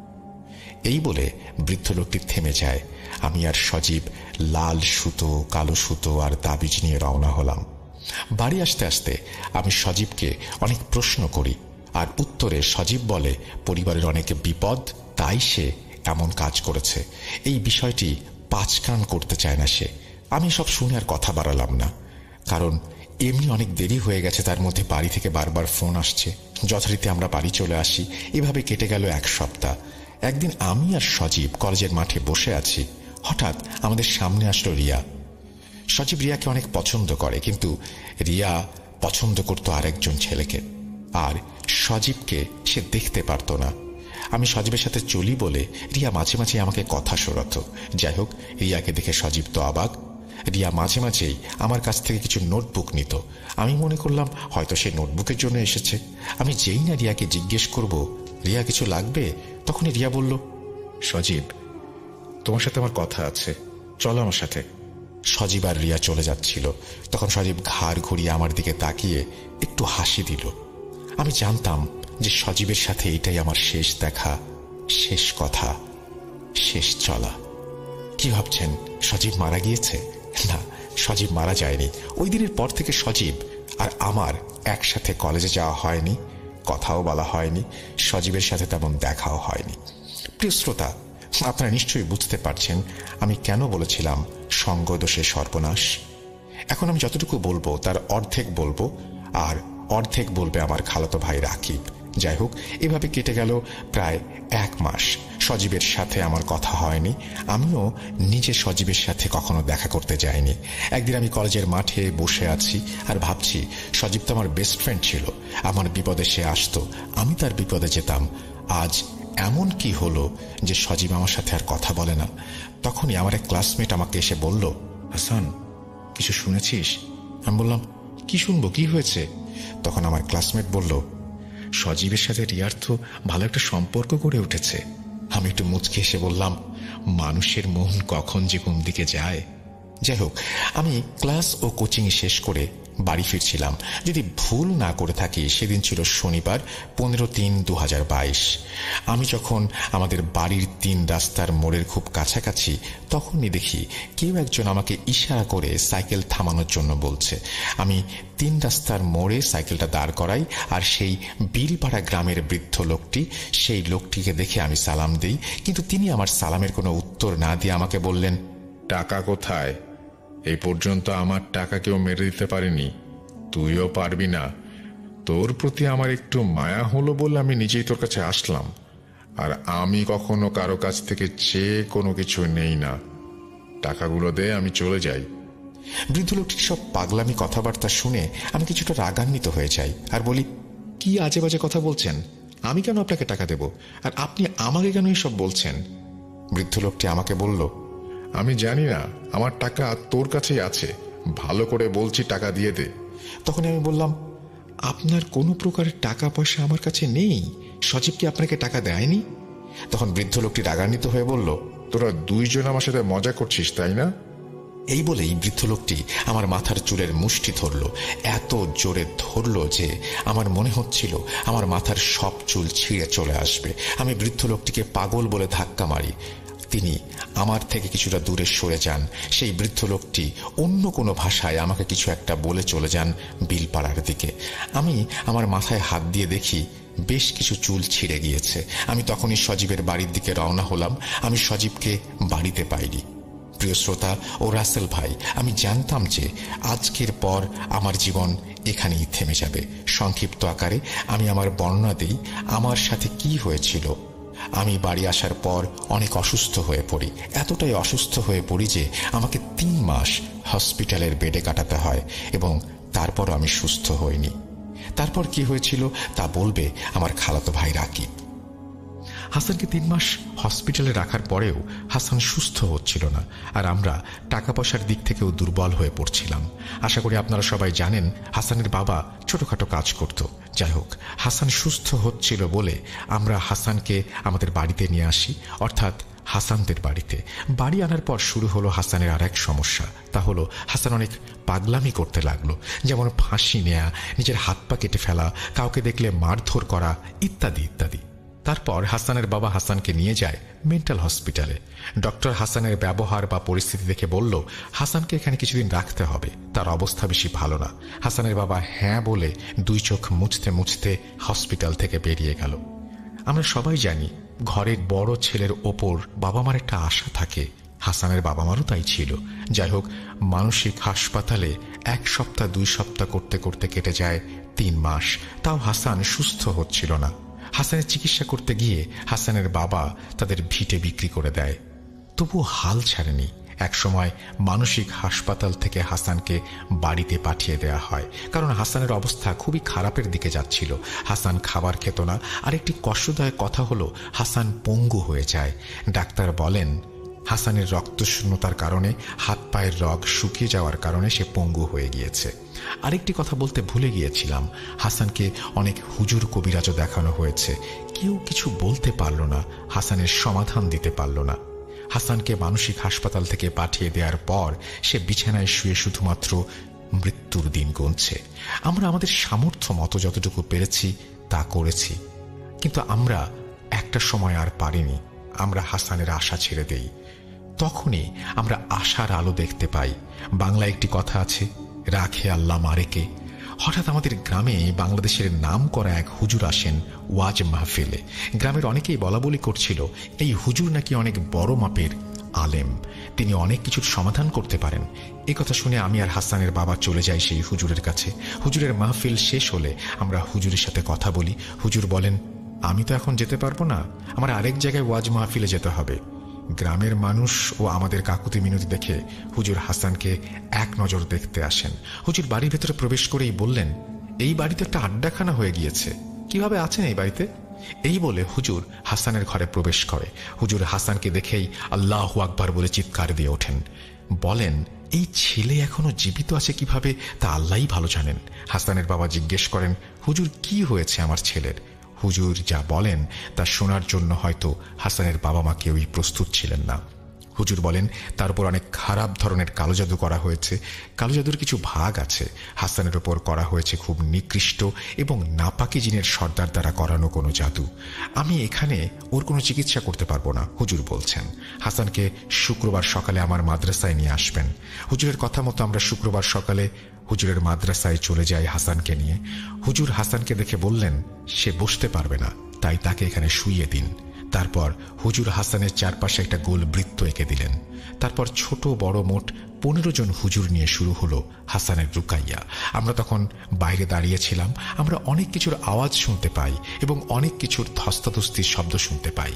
Speaker 4: এই বলে বৃদ্ধ লোকটি থেমে যায়। আমি আর সজীব লাল সুতো, কালো সুতো আর তাবিজ নিয়ে রওনা হলাম। বাড়ি আসতে আসতে আমি সজীবকে অনেক প্রশ্ন করি, আর উত্তরে সজীব বলে পরিবারের অনেক বিপদ, তাই সে এমন কাজ করেছে। এই বিষয়টি পাঁচকান করতে চায় না সে। আমি সব শুনে আর কথা বাড়ালাম না, কারণ এমনি অনেক দেরি হয়ে গেছে। তার মধ্যে বাড়ি থেকে বারবার ফোন আসছে। যথারীতি আমরা বাড়ি চলে আসি। এভাবে কেটে গেল এক সপ্তাহ। একদিন আমি আর সজীব কলেজের মাঠে বসে আছি। হঠাৎ আমাদের সামনে আসলো রিয়া। সজীব রিয়াকে অনেক পছন্দ করে, কিন্তু রিয়া পছন্দ করত আরেকজন ছেলেকে, আর সজীবকে সে দেখতে পারত না। আমি সজীবের সাথে চলি বলে রিয়া মাঝে মাঝে আমাকে কথা শোনাতো। যাই হোক, রিয়াকে দেখে সজীব তো অবাক। রিয়া মাঝে মাঝেই আমার কাছ থেকে কিছু নোটবুক নিত। আমি মনে করলাম হয়তো সে নোটবুকের জন্য এসেছে। আমি যেই না রিয়াকে জিজ্ঞেস করব রিয়া কিছু লাগবে, তখনই রিয়া বলল,
Speaker 3: সজীব, তোমার সাথে আমার কথা আছে, চলো আমার সাথে।
Speaker 4: সজীব আর রিয়া চলে যাচ্ছিল। তখন সজীব ঘাড় ঘুরিয়ে আমার দিকে তাকিয়ে একটু হাসি দিল। আমি জানতাম যে সজীবের সাথে এটাই আমার শেষ দেখা, শেষ কথা, শেষ চলা। কি ভাবছেন, সজীব মারা গিয়েছে? না, সজীব মারা যায়নি। ওই দিনের পর থেকে সজীব আর আমার একসাথে কলেজে যাওয়া হয়নি, কথাও বলা হয়নি, সজীবের সাথে তেমন দেখাও হয়নি। প্রিয় শ্রোতা, আপনারা নিশ্চয়ই বুঝতে পারছেন আমি কেন বলেছিলাম সঙ্গদোষে সর্বনাশ। এখন আমি যতটুকু বলবো তার অর্ধেক বলবো, আর অর্ধেক বলবে আমার খালাতো ভাই রাকিব। যাই হোক, এভাবে কেটে গেল প্রায় 1 মাস। সজীবের সাথে আমার কথা হয়নি, আমিও নিজে সজীবের সাথে কখনো দেখা করতে যাইনি। একদিন আমি কলেজের মাঠে বসে আছি আর ভাবছি, সজীব তো আমার বেস্ট ফ্রেন্ড ছিল। আমার বিপদে সে আসতো, আমি তার বিপদে যেতাম। আজ এমন কি হলো যে সজীব আমার সাথে আর কথা বলে না? তখনই আমার এক ক্লাসমেট আমাকে এসে বলল,
Speaker 3: হাসান, কিছু শুনেছিস?
Speaker 4: আমি বললাম, কি শুনবো, কি হয়েছে? তখন আমার ক্লাসমেট বলল,
Speaker 3: সজীবের সাথে রিয়ার তো ভালো একটা সম্পর্ক গড়ে উঠেছে।
Speaker 4: আমি একটু মুচকি এসে বললাম,
Speaker 3: মানুষের মন কখন যে কোন দিকে যায়।
Speaker 4: যাই হোক, আমি ক্লাস ও কোচিং শেষ করে বাড়ি ফিরছিলাম। যদি ভুল না করে থাকি, সেদিন ছিল শনিবার, 15/3/2022। আমি যখন আমাদের বাড়ির 3 রাস্তার মোড়ের খুব কাছাকাছি, তখনই দেখি কেউ একজন আমাকে ইশারা করে সাইকেল থামানোর জন্য বলছে। আমি 3 রাস্তার মোড়ে সাইকেলটা দাঁড় করাই, আর সেই বিলপাড়া গ্রামের বৃদ্ধ লোকটি, সেই লোকটিকে দেখে আমি সালাম দিই। কিন্তু তিনি আমার সালামের কোনো উত্তর না দিয়ে আমাকে বললেন,
Speaker 3: টাকা কোথায়? এই পর্যন্ত আমার টাকা কেউ মেরে দিতে পারেনি, তুইও পারবি না। তোর প্রতি আমার একটু মায়া হলো বলে আমি নিজেই তোর কাছে আসলাম, আর আমি কখনো কারো কাছ থেকে চেয়ে কোনো কিছু নেই না। টাকাগুলো দে, আমি চলে যাই।
Speaker 4: বৃদ্ধ লোকটির সব পাগলামি কথাবার্তা শুনে আমি কিছুটা রাগান্বিত হয়ে যাই আর বলি,
Speaker 3: কি আজে বাজে কথা বলছেন? আমি কেন আপনাকে টাকা দেব, আর আপনি আমাকে কেন এসব বলছেন?
Speaker 4: বৃদ্ধ লোকটি আমাকে বলল,
Speaker 3: আমি জানি না, আমার টাকা তোর কাছেই আছে, ভালো করে বলছি টাকা দিয়ে দে।
Speaker 4: তখন আমি বললাম,
Speaker 3: আপনার কোনো প্রকারের টাকা পয়সা আমার কাছে নেই। সজীব কি আপনাকে টাকা দেয়নি?
Speaker 4: তখন বৃদ্ধ লোকটি রাগান্বিত হয়ে বলল,
Speaker 3: তোরা দুইজন আমার সাথে মজা করছিস, তাই না?
Speaker 4: এই বলেই বৃদ্ধ লোকটি আমার মাথার চুলের মুষ্টি ধরল। এত জোরে ধরল যে আমার মনে হচ্ছিল আমার মাথার সব চুল ছিঁড়ে চলে আসবে। আমি বৃদ্ধ লোকটিকে পাগল বলে ধাক্কা মারি। তিনি আমার থেকে কিছুটা দূরে সরে যান। সেই বৃদ্ধ লোকটি অন্য কোনো ভাষায় আমাকে কিছু একটা বলে চলে যান বিলপাড়ার দিকে। আমি আমার মাথায় হাত দিয়ে দেখি বেশ কিছু চুল ছিঁড়ে গিয়েছে। আমি তখনই সজীবের বাড়ির দিকে রওনা হলাম। আমি সজীবকে বাড়িতে পাইনি। প্রিয় শ্রোতা ও রাসেল ভাই, আমি জানতাম যে আজকের পর আমার জীবন এখানেই থেমে যাবে। সংক্ষিপ্ত আকারে আমি আমার বর্ণনা দিই আমার সাথে কি হয়েছিল। আমি বাড়ি আসার পর অনেক অসুস্থ হয়ে পড়ি। এতটাই অসুস্থ হয়ে পড়ি যে আমাকে 3 মাস হসপিটালের বেডে কাটাতে হয়, এবং তারপরও আমি সুস্থ হইনি। তারপর কি হয়েছিল তা বলবে আমার খালাতো ভাই রাকিব।
Speaker 3: হাসানকে 3 মাস হসপিটালে রাখার পরেও হাসান সুস্থ হচ্ছিল না, আর আমরা টাকা পয়সার দিক থেকেও দুর্বল হয়ে পড়ছিলাম। আশা করি আপনারা সবাই জানেন হাসানের বাবা ছোটখাটো কাজ করত। যাই হোক, হাসান সুস্থ হচ্ছিল বলে আমরা হাসানকে আমাদের বাড়িতে নিয়ে আসি, অর্থাৎ হাসানদের বাড়িতে। বাড়ি আনার পর শুরু হলো হাসানের আর এক সমস্যা। তা হলো হাসান অনেক পাগলামি করতে লাগলো, যেমন ফাঁসি নেয়া, নিজের হাত পা কেটে ফেলা, কাউকে দেখলে মারধর করা, ইত্যাদি ইত্যাদি। তারপর হাসানের বাবা হাসানকে নিয়ে যায় মেন্টাল হসপিটালে। ডক্টর হাসানের ব্যবহার বা পরিস্থিতি দেখে বলল হাসানকে এখানে কিছুদিন রাখতে হবে, তার অবস্থা বেশি ভালো না। হাসানের বাবা হ্যাঁ বলে 2 চোখ মুছতে মুছতে হসপিটাল থেকে বেরিয়ে গেল। আমরা সবাই জানি ঘরের বড় ছেলের ওপর বাবা মার একটা আশা থাকে। হাসানের বাবা মারও তাই ছিল। যাই হোক, মানসিক হাসপাতালে 1 সপ্তাহ 2 সপ্তাহ করতে করতে কেটে যায় 3 মাস। তাও হাসান সুস্থ হচ্ছিল না। হাসানের চিকিৎসা করতে গিয়ে হাসানের বাবা তাদের ভিটে বিক্রি করে দেয়। তবুও হাল ছাড়েনি। একসময় মানসিক হাসপাতাল থেকে হাসানকে বাড়িতে পাঠিয়ে দেয়া হয়, কারণ হাসানের অবস্থা খুবই খারাপের দিকে যাচ্ছিল। হাসান খাবার খেত না, আর একটি কষ্টদায়ক কথা হলো হাসান পঙ্গু হয়ে যায়। ডাক্তার বলেন হাসানের রক্তশূন্যতার কারণে হাত পায়ের রগ শুকিয়ে যাওয়ার কারণে সে পঙ্গু হয়ে গিয়েছে। আরেকটি কথা বলতে ভুলে গিয়েছিলাম, হাসানকে অনেক হুজুর কবিরাজও দেখানো হয়েছে, কেউ কিছু বলতে পারল না, হাসানের সমাধান দিতে পারল না। হাসানকে মানসিক হাসপাতাল থেকে পাঠিয়ে দেওয়ার পর সে বিছানায় শুয়ে শুধুমাত্র মৃত্যুর দিন গুনছে। আমরা আমাদের সামর্থ্য মতো যতটুকু পেরেছি তা করেছি, কিন্তু আমরা একটা সময় আর পারিনি। আমরা হাসানের আশা ছেড়ে দেই। তখনই আমরা আশার আলো দেখতে পাই। বাংলায় একটি কথা আছে, রাখে আল্লাহ মারেকে। হঠাৎ আমাদের গ্রামে বাংলাদেশের নাম করা এক হুজুর আসেন ওয়াজ মাহফিলে। গ্রামের অনেকেই বলা বলি করছিল এই হুজুর নাকি অনেক বড় মাপের আলেম, তিনি অনেক কিছুর সমাধান করতে পারেন। এই কথা শুনে আমি আর হাসানের বাবা চলে যাই সেই হুজুরের কাছে। হুজুরের মাহফিল শেষ হলে আমরা হুজুরের সাথে কথা বলি। হুজুর বলেন, আমি তো এখন যেতে পারবো না, আমার আরেক জায়গায় ওয়াজ মাহফিলে যেতে হবে। গ্রামের মানুষ ও আমাদের কাকুতি মিনতি দেখে হুজুর হাসানকে এক নজর দেখতে আসেন। হুজুর বাড়ির ভেতরে প্রবেশ করেই বললেন, এই বাড়িতে একটা আড্ডাখানা হয়ে গিয়েছে, কিভাবে আছেন এই বাড়িতে? এই বলে হুজুর হাসানের ঘরে প্রবেশ করে। হুজুর হাসানকে দেখেই আল্লাহু আকবার বলে চিৎকার দিয়ে ওঠেন। বলেন, এই ছেলে এখনো জীবিত আছে কিভাবে তা আল্লাহই ভালো জানেন। হাসানের বাবা জিজ্ঞেস করেন, হুজুর কি হয়েছে আমার ছেলের? হুজুর যা বলেন তা শোনার জন্য হয়তো হাসানের বাবা মা কেউই প্রস্তুত ছিলেন না। হুজুর বলেন, তার উপর অনেক খারাপ ধরনের কালো জাদু করা হয়েছে। কালো জাদুর কিছু ভাগ আছে। হাসানের উপর করা হয়েছে খুব নিকৃষ্ট এবং নাপাকি জিনের সর্দার দ্বারা করানো কোনো জাদু। আমি এখানে ওর কোনো চিকিৎসা করতে পারবো না, হুজুর বলছেন। হাসানকে শুক্রবার সকালে আমার মাদ্রাসায় নিয়ে আসবেন। হুজুরের কথা মতো আমরা শুক্রবার সকালে হুজুরের মাদ্রাসায় চলে যাই হাসানকে নিয়ে। হুজুর হাসানকে দেখে বললেন, সে বসতে পারবে না, তাই তাকে এখানে শুইয়ে দিন। তারপর হুজুর হাসানের চারপাশে একটা গোল বৃত্ত এঁকে দিলেন। তারপর ছোট বড় মোট 15 জন হুজুর নিয়ে শুরু হলো হাসানের রুকাইয়া। আমরা তখন বাইরে দাঁড়িয়েছিলাম। আমরা অনেক কিছুর আওয়াজ শুনতে পাই এবং অনেক কিছুর ধস্তাধস্তির শব্দ শুনতে পাই।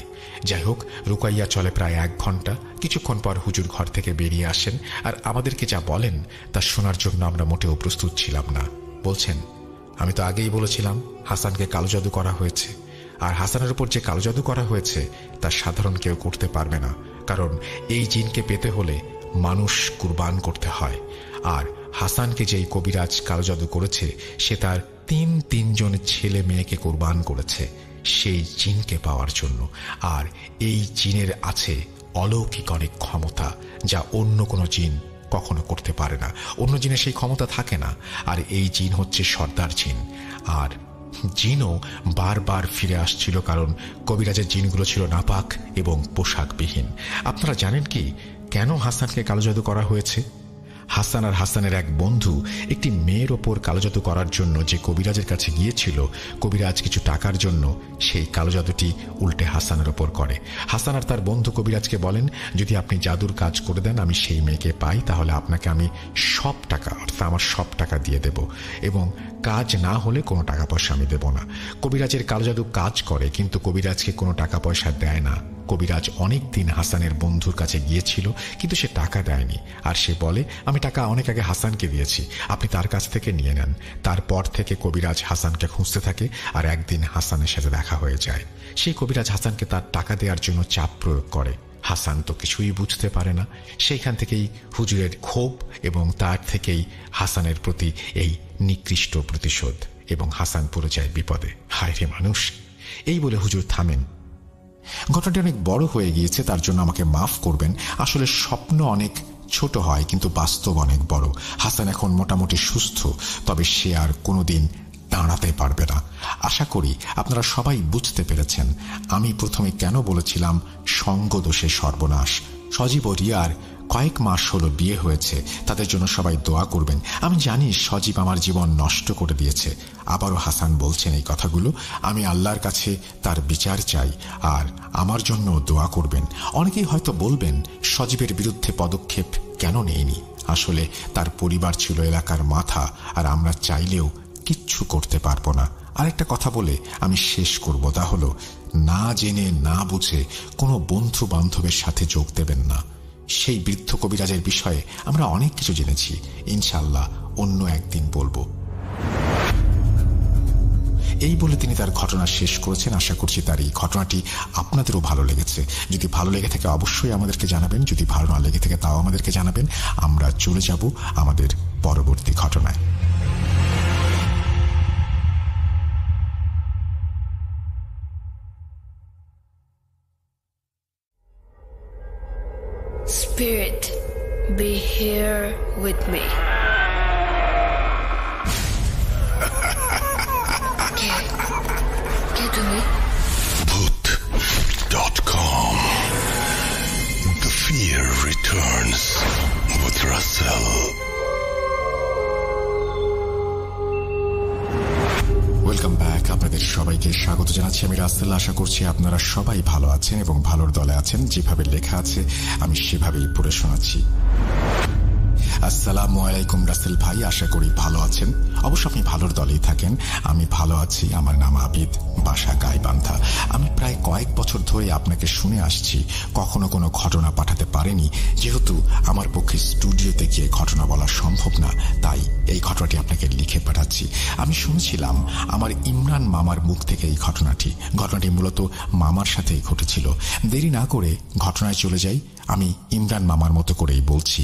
Speaker 3: যাই হোক, রুকাইয়া চলে প্রায় 1 ঘন্টা। কিছুক্ষণ পর হুজুর ঘর থেকে বেরিয়ে আসেন, আর আমাদেরকে যা বলেন তা শোনার জন্য আমরা মোটেও প্রস্তুত ছিলাম না। বলছেন, আমি তো আগেই বলেছিলাম হাসানকে কালো জাদু করা হয়েছে, আর হাসানের উপর যে কালো জাদু করা হয়েছে তা সাধারণ কেউ করতে পারবে না, কারণ এই জিনকে পেতে হলে মানুষ কুরবান করতে হয়। আর হাসানকে যেই কবিরাজ কালো জাদু করেছে সে তার 3 জন ছেলে মেয়েকে কুরবান করেছে সেই জিনকে পাওয়ার জন্য। আর এই জিনের আছে অলৌকিক অনেক ক্ষমতা, যা অন্য কোনো জিন কখনো করতে পারে না। অন্য জিনের সেই ক্ষমতা থাকে না। আর এই জিন হচ্ছে সর্দার জিন। আর জিনও বারবার ফিরে আসছিল, কারণ কবিরাজের জিনগুলো ছিল নাপাক এবং পোশাকবিহীন। আপনারা জানেন কি কেন হাসানকে কালো জাদু করা হয়েছে? হাসান আর হাসানের এক বন্ধু একটি মেয়ের ওপর কালো জাদু করার জন্য যে কবিরাজের কাছে গিয়েছিল, কবিরাজ কিছু টাকার জন্য সেই কালো জাদুটি উল্টে হাসানের ওপর করে। হাসান আর তার বন্ধু কবিরাজকে বলেন, যদি আপনি জাদুর কাজ করে দেন, আমি সেই মেয়েকে পাই, তাহলে আপনাকে আমি সব টাকা, অর্থাৎ আমার সব টাকা দিয়ে দেব, এবং কাজ না হলে কোনো টাকা পয়সা আমি দেব না। কবিরাজের কালো জাদু কাজ করে, কিন্তু কবিরাজকে কোনো টাকা পয়সা দেয় না।
Speaker 4: কবিরাজ অনেক দিন হাসানের বন্ধুর কাছে গিয়েছিল, কিন্তু সে টাকা দেয়নি। আর সে বলে, আমি টাকা অনেক আগে হাসানকে দিয়েছি, আপনি তার কাছ থেকে নিয়ে নেন। তারপর থেকে কবিরাজ হাসানকে খুঁজতে থাকে, আর একদিন হাসানের সাথে দেখা হয়ে যায়। সেই কবিরাজ হাসানকে তার টাকা দেওয়ার জন্য চাপ প্রয়োগ করে। হাসান তো কিছুই বুঝতে পারে না। সেইখান থেকেই হুজুরের ক্ষোভ এবং তার থেকেই হাসানের প্রতি এই নিকৃষ্ট প্রতিশোধ, এবং হাসান পড়ে যায় বিপদে। হায় রে মানুষ! এই বলে হুজুর থামেন। ঘটনাটি অনেক বড় হয়ে গিয়েছে, তার জন্য আমাকে মাফ করবেন। আসলে স্বপ্ন অনেক ছোট হয়, কিন্তু বাস্তব অনেক বড়। হাসান এখন মোটামুটি সুস্থ, তবে সে আর কোনোদিন দাঁড়াতে পারবে না। আশা করি আপনারা সবাই বুঝতে পেরেছেন আমি প্রথমে কেন বলেছিলাম সঙ্গদোষে সর্বনাশ। সজীব ও রিয়ার কয়েক মাস হলো বিয়ে হয়েছে, তাদের জন্য সবাই দোয়া করবেন। আমি জানি সজীব আমার জীবন নষ্ট করে দিয়েছে। আবারও হাসান বলছেন এই কথাগুলো। আমি আল্লাহর কাছে তার বিচার চাই, আর আমার জন্য দোয়া করবেন। অনেকেই হয়তো বলবেন, সজীবের বিরুদ্ধে পদক্ষেপ কেন নেয়নি? আসলে তার পরিবার ছিল এলাকার মাথা, আর আমরা চাইলেও কিচ্ছু করতে পারবো না। আরেকটা কথা বলে আমি শেষ করব, তা হলো, না জেনে না বুঝে কোনো বন্ধু বান্ধবের সাথে যোগ দেবেন না। সেই বৃদ্ধ কবিরাজের বিষয়ে আমরা অনেক কিছু জেনেছি, ইনশাল্লাহ অন্য একদিন বলবো। এই বলে তিনি তার ঘটনা শেষ করেছেন। আশা করছি তার এই ঘটনাটি আপনাদেরও ভালো লেগেছে। যদি ভালো লেগে থাকে অবশ্যই আমাদেরকে জানাবেন, যদি ভালো না লেগে থাকে তাও আমাদেরকে জানাবেন। আমরা চলে যাব আমাদের পরবর্তী ঘটনায়।
Speaker 1: Spirit, be here with me. কে তুমি?
Speaker 5: Bhoot.com. The fear returns with Russell.
Speaker 4: Welcome back. আপনাদের সবাইকে স্বাগত জানাচ্ছি। আমি রাসেল। আশা করছি আপনারা সবাই ভালো আছেন এবং ভালোর দলে আছেন। যেভাবে লেখা আছে আমি সেভাবেই পড়ে শোনাচ্ছি। আসসালামু আলাইকুম রাসেল ভাই, আশা করি ভালো আছেন। অবশ্য আপনি ভালোর দলেই থাকেন। আমি ভালো আছি। আমার নাম আবিদ, বাসা গাইবান্ধা। আমি প্রায় কয়েক বছর ধরে আপনাকে শুনে আসছি, কখনো কোনো ঘটনা পাঠাতে পারেনি, যেহেতু আমার পক্ষে স্টুডিওতে গিয়ে ঘটনা বলা সম্ভব না। তাই এই ঘটনাটি আপনাকে লিখে পাঠাচ্ছি। আমি শুনেছিলাম আমার ইমরান মামার মুখ থেকে এই ঘটনাটি মূলত মামার সাথেই ঘটেছিল। দেরি না করে ঘটনায় চলে যাই। আমি ইমরান মামার মতো করেই বলছি।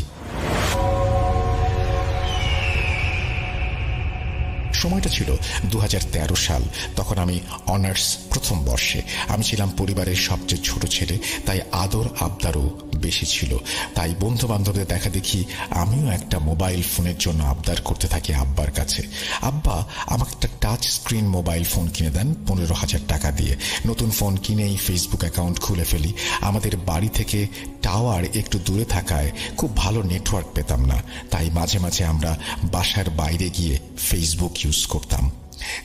Speaker 4: সময়টা ছিল 2013 সাল। তখন আমি অনার্স প্রথম বর্ষে। আমি ছিলাম পরিবারের সবচেয়ে ছোট ছেলে, তাই আদর আবদারও বেশি ছিল। তাই বন্ধু বান্ধবদের দেখা দেখি আমিও একটা মোবাইল ফোনের জন্য আবদার করতে থাকি আব্বার কাছে। আব্বা আমাকে একটা টাচ স্ক্রিন মোবাইল ফোন কিনে দেন 15,000 টাকা দিয়ে। নতুন ফোন কিনেই ফেসবুক অ্যাকাউন্ট খুলে ফেলি। আমাদের বাড়ি থেকে টাওয়ার একটু দূরে থাকায় খুব ভালো নেটওয়ার্ক পেতাম না, তাই মাঝে মাঝে আমরা বাসার বাইরে গিয়ে ফেসবুক ইউজ করতাম।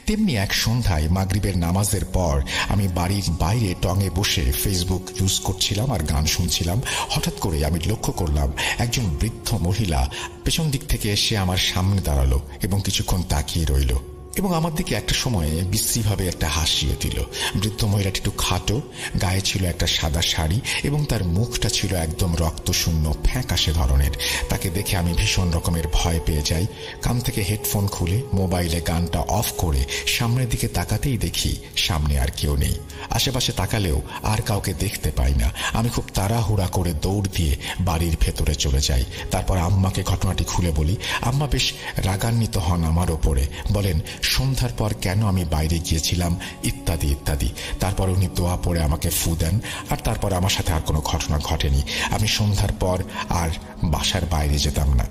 Speaker 4: তেমনি এক সন্ধ্যায় মাগরিবের নামাজের পর আমি বাড়ির বাইরে টঙে বসে ফেসবুক ইউজ করছিলাম আর গান শুনছিলাম। হঠাৎ করে আমি লক্ষ্য করলাম একজন বৃদ্ধ মহিলা পেছন দিক থেকে এসে আমার সামনে দাঁড়ালো এবং কিছুক্ষণ তাকিয়ে রইল, এবং আমার দিকে একটা সময়ে বিশ্রীভাবে একটা হাসিও দিল। বৃদ্ধ মহিলাটি একটু খাটো, গায়ে ছিল একটা সাদা শাড়ি এবং তার মুখটা ছিল একদম রক্তশূন্য, ফ্যাকাশে ধরনের। তাকে দেখে আমি ভীষণ রকমের ভয় পেয়ে যাই। কান থেকে হেডফোন খুলে মোবাইলে গানটা অফ করে সামনের দিকে তাকাতেই দেখি সামনে আর কেউ নেই। আশেপাশে তাকালেও আর কাউকে দেখতে পাই না। আমি খুব তাড়াহুড়া করে দৌড় দিয়ে বাড়ির ভেতরে চলে যাই। তারপর আম্মাকে ঘটনাটি খুলে বলি। আম্মা বেশ রাগান্বিত হন আমার ওপরে, বলেন সন্ধ্যার পর কেন আমি বাইরে গিয়েছিলাম ইত্যাদি ইত্যাদি। তারপর উনি দোয়া পড়ে আমাকে ফু দেন, আর তারপর আমার সাথে আর কোনো ঘটনা ঘটেনি। আমি সন্ধ্যার পর আর বাসার বাইরে যেতাম না।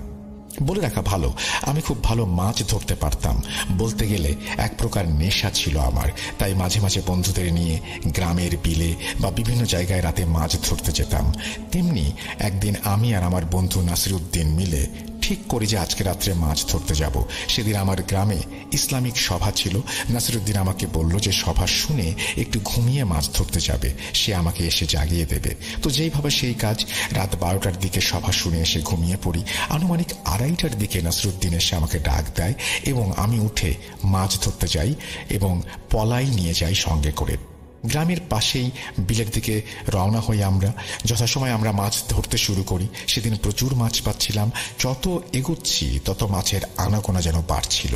Speaker 4: বলে রাখা ভালো, আমি খুব ভালো মাছ ধরতে পারতাম। বলতে গেলে এক প্রকার নেশা ছিল আমার। তাই মাঝে মাঝে বন্ধুদের নিয়ে গ্রামের বিলে বা বিভিন্ন জায়গায় রাতে মাছ ধরতে যেতাম। তেমনি একদিন আমি আর আমার বন্ধু নাসিরউদ্দিন মিলে ঠিক করি যে আজকে রাত্রে মাছ ধরতে যাব। সেদিন আমার গ্রামে ইসলামিক সভা ছিল। নাসিরউদ্দিন আমাকে বলল যে সভা শুনে একটু ঘুমিয়ে মাছ ধরতে যাবে, সে আমাকে এসে জাগিয়ে দেবে। তো যেইভাবে সেই কাজ। রাত 12টার দিকে সভা শুনে এসে ঘুমিয়ে পড়ি। আনুমানিক 2:30টার দিকে নাসিরউদ্দিন এসে আমাকে ডাক দেয় এবং আমি উঠে মাছ ধরতে যাই এবং পলাই নিয়ে যাই সঙ্গে করে। গ্রামের পাশেই বিলের দিকে রওনা হই আমরা। যথাসময়ে আমরা মাছ ধরতে শুরু করি। সেদিন প্রচুর মাছ পাচ্ছিলাম। যত এগোচ্ছি তত মাছের আনাগোনা যেন বাড়ছিল।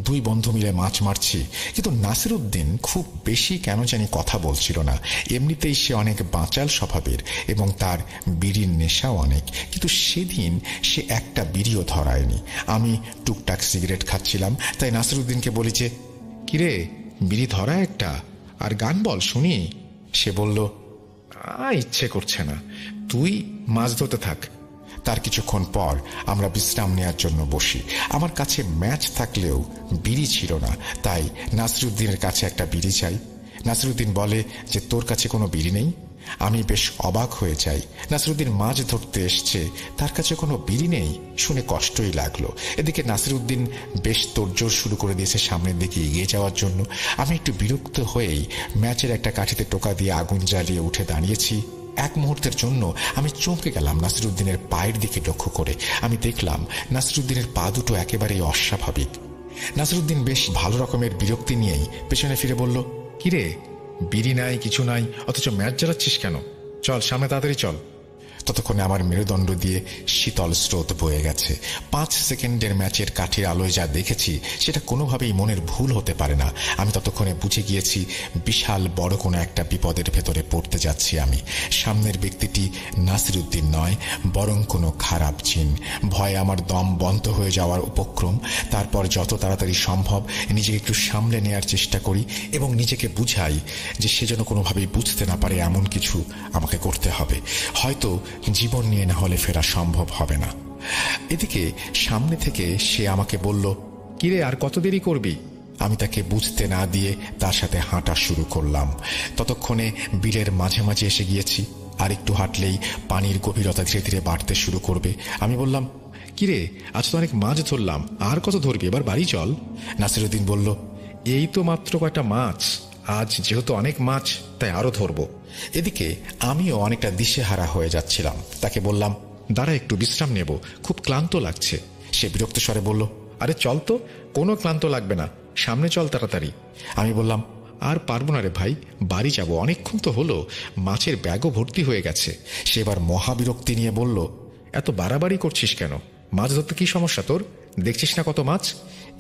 Speaker 4: দুই বন্ধু মিলে মাছ মারছি, কিন্তু নাসিরউদ্দিন খুব বেশি কেন জানি কথা বলছিল না। এমনিতেই সে অনেক বাঁচাল স্বভাবের এবং তার বিড়ির নেশাও অনেক, কিন্তু সেদিন সে একটা বিড়িও ধরায়নি। আমি টুকটাক সিগারেট খাচ্ছিলাম, তাই নাসিরউদ্দিনকে বলি যে,
Speaker 3: কিরে বিড়ি ধরা একটা, আর গান বল শুনি।
Speaker 4: সে বলল,
Speaker 3: ইচ্ছে করছে না, তুই মাছ ধরতে থাক।
Speaker 4: তার কিছুক্ষণ পর আমরা বিশ্রাম নেওয়ার জন্য বসি। আমার কাছে ম্যাচ থাকলেও বিড়ি ছিল না, তাই নাসিরউদ্দিনের কাছে একটা বিড়ি চাই। নাসিরউদ্দিন বলে যে, তোর কাছে কোনো বিড়ি নেই? আমি বেশ অবাক হয়ে যাই। নাসিরউদ্দিন মাছ ধরতে এসছে, তার কাছে কোনো বিড়ি নেই শুনে কষ্টই লাগলো। এদিকে নাসিরউদ্দিন বেশ তোড়জোড় শুরু করে দিয়েছে সামনের দিকে এগিয়ে যাওয়ার জন্য। আমি একটু বিরক্ত হয়েই ম্যাচের একটা কাঠিতে টোকা দিয়ে আগুন জ্বালিয়ে উঠে দাঁড়িয়েছি। এক মুহূর্তের জন্য আমি চমকে গেলাম নাসিরউদ্দিনের পায়ের দিকে লক্ষ্য করে। আমি দেখলাম নাসিরউদ্দিনের পা দুটো একেবারেই অস্বাভাবিক। নাসিরউদ্দিন বেশ ভালো রকমের বিরক্তি নিয়েই পেছনে ফিরে বলল,
Speaker 3: কিরে বিড়ি নাই, কিছু নাই, অথচ ম্যাচ জ্বালাচ্ছিস কেন? চল সামনে, তাড়াতাড়ি চল।
Speaker 4: ততক্ষণে আমার মেরুদণ্ড দিয়ে শীতল স্রোত বয়ে গেছে। 5 সেকেন্ডের ম্যাচের কাঠির আলোয় যা দেখেছি সেটা কোনোভাবেই মনের ভুল হতে পারে না। আমি ততক্ষণে বুঝে গিয়েছি বিশাল বড় কোনো একটা বিপদের ভেতরে পড়তে যাচ্ছি আমি। সামনের ব্যক্তিটি নাসিরউদ্দিন নয়, বরং কোনো খারাপ জিন। ভয়ে আমার দম বন্ধ হয়ে যাওয়ার উপক্রম। তারপর যত তাড়াতাড়ি সম্ভব নিজেকে একটু সামলে নেওয়ার চেষ্টা করি এবং নিজেকে বুঝাই যে সে যেন কোনোভাবেই বুঝতে না পারে এমন কিছু আমাকে করতে হবে। হয়তো জীবন নিয়ে না হলে ফেরা সম্ভব হবে না। এদিকে সামনে থেকে সে আমাকে বলল,
Speaker 3: কিরে আর কত দেরি করবি?
Speaker 4: আমি তাকে বুঝতে না দিয়ে তার সাথে হাঁটা শুরু করলাম। ততক্ষণে বিলের মাঝে মাঝে এসে গিয়েছি। আর একটু হাঁটলেই পানির গভীরতা ধীরে ধীরে বাড়তে শুরু করবে। আমি বললাম,
Speaker 3: কিরে আজ তো অনেক মাছ ধরলাম, আর কত ধরবি? এবার বাড়ি চল।
Speaker 4: নাসিরউদ্দিন বলল,
Speaker 3: এই তো মাত্র কয়টা মাছ, আজ যেহেতু অনেক মাছ তাই আরো ধরবো।
Speaker 4: এদিকে আমিও অনেকটা দিশেহারা হয়ে যাচ্ছিলাম। তাকে বললাম,
Speaker 3: দাঁড়া একটু বিশ্রাম নেব, খুব ক্লান্ত লাগছে।
Speaker 4: সে বিরক্ত স্বরে বলল,
Speaker 3: আরে চল তো, কোনো ক্লান্ত লাগবে না, সামনে চল তাড়াতাড়ি।
Speaker 4: আমি বললাম,
Speaker 3: আর পারবো না রে ভাই, বাড়ি যাব, অনেকক্ষণ তো হলো, মাছের ব্যাগও ভর্তি হয়ে গেছে।
Speaker 4: সে এবার মহাবিরক্তি নিয়ে বলল,
Speaker 3: এত বাড়াবাড়ি করছিস কেন? মাছ ধরতে কি সমস্যা তোর? দেখছিস না কত মাছ?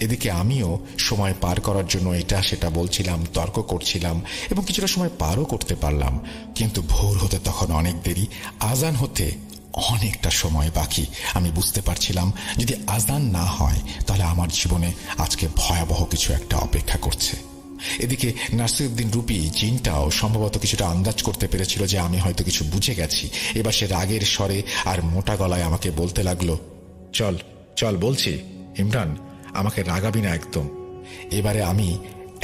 Speaker 4: এদিকে আমিও সময় পার করার জন্য এটা সেটা বলছিলাম, তর্ক করছিলাম এবং কিছুটা সময় পারও করতে পারলাম। কিন্তু ভোর হতে তখন অনেক দেরি, আজান হতে অনেকটা সময় বাকি। আমি বুঝতে পারছিলাম যদি আজান না হয় তাহলে আমার জীবনে আজকে ভয়াবহ কিছু একটা অপেক্ষা করছে। এদিকে নাসিরউদ্দিন রূপী জিনটাও সম্ভবত কিছুটা আন্দাজ করতে পেরেছিল যে আমি হয়তো কিছু বুঝে গেছি। এবার সে রাগের স্বরে আর মোটা গলায় আমাকে বলতে লাগলো,
Speaker 3: চল চল বলছি, ইমরান আমাকে রাগাবি না একদম।
Speaker 4: এবারে আমি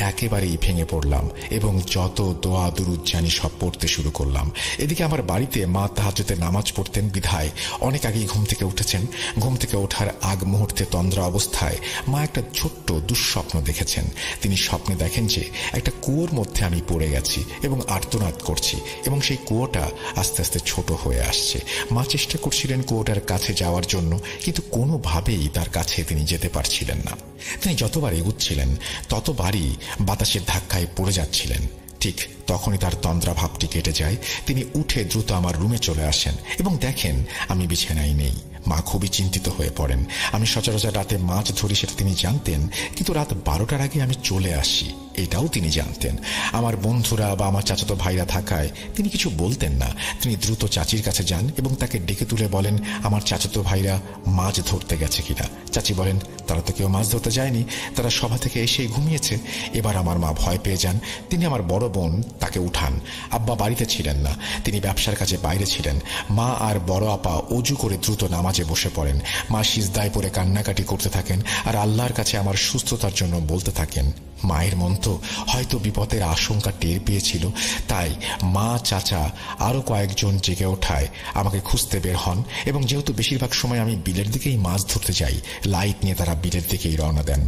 Speaker 4: একেবারেই ভেঙে পড়লাম এবং যত দোয়া দুরুদ জানি সব পড়তে শুরু করলাম। এদিকে আমার বাড়িতে মা তাহাজ্জুদের নামাজ পড়তেন বিধায় অনেক আগেই ঘুম থেকে উঠেছেন। ঘুম থেকে ওঠার আগ মুহূর্তে তন্দ্রা অবস্থায় মা একটা ছোট্ট দুঃস্বপ্ন দেখেছেন। তিনি স্বপ্নে দেখেন যে একটা কুয়োর মধ্যে আমি পড়ে গেছি এবং আর্তনাদ করছি এবং সেই কুয়োটা আস্তে আস্তে ছোট হয়ে আসছে। মা চেষ্টা করছিলেন কুয়োটার কাছে যাওয়ার জন্য, কিন্তু কোনোভাবেই তার কাছে তিনি যেতে পারছিলেন না। তিনি যতবার এগুচ্ছিলেন ততবারই বাতাসের ধাক্কায় পড়ে যাচ্ছিলেন। ঠিক তখনই তার তন্দ্রা ভাবটি কেটে যায়। তিনি উঠে দ্রুত আমার রুমে চলে আসেন এবং দেখেন আমি বিছানায় নেই। মা খুবই চিন্তিত হয়ে পড়েন। আমি সচরাচর রাতে মাছ ধরি সেটা তিনি জানতেন, কিন্তু রাত 12টার আগে আমি চলে আসি এটাও তিনি জানতেন। আমার বন্ধুরা বা আমার চাচাতো ভাইরা থাকায় তিনি কিছু বলতেন না। তিনি দ্রুত চাচির কাছে যান এবং তাকে ডেকে তুলে বলেন আমার চাচাতো ভাইরা মাছ ধরতে গেছে কিনা। চাচি বলেন তারা তো কেউ মাছ ধরতে যায়নি, তারা সভা থেকে এসেই ঘুমিয়েছে। এবার আমার মা ভয় পেয়ে যান। তিনি আমার বড় বোন তাকে উঠান। আব্বা বাড়িতে ছিলেন না, তিনি ব্যবসার কাজে বাইরে ছিলেন। মা আর বড় আপা অজু করে দ্রুত নামাজে বসে পড়েন। মা সিজদায় পড়ে কান্নাকাটি করতে থাকেন আর আল্লাহর কাছে আমার সুস্থতার জন্য বলতে থাকেন। মায়ের মন তো হয়তো বিপদের আশঙ্কা টের পেয়েছিল, তাই মা চাচা আরো কয়েকজন জেগে ওঠায় আমাকে খুঁজতে বের হন এবং যেহেতু বেশিরভাগ সময় আমি বিলের দিকেই মাছ ধরতে যাই, লাইট নিয়ে তারা বিলের দিকেই রওনা দেন।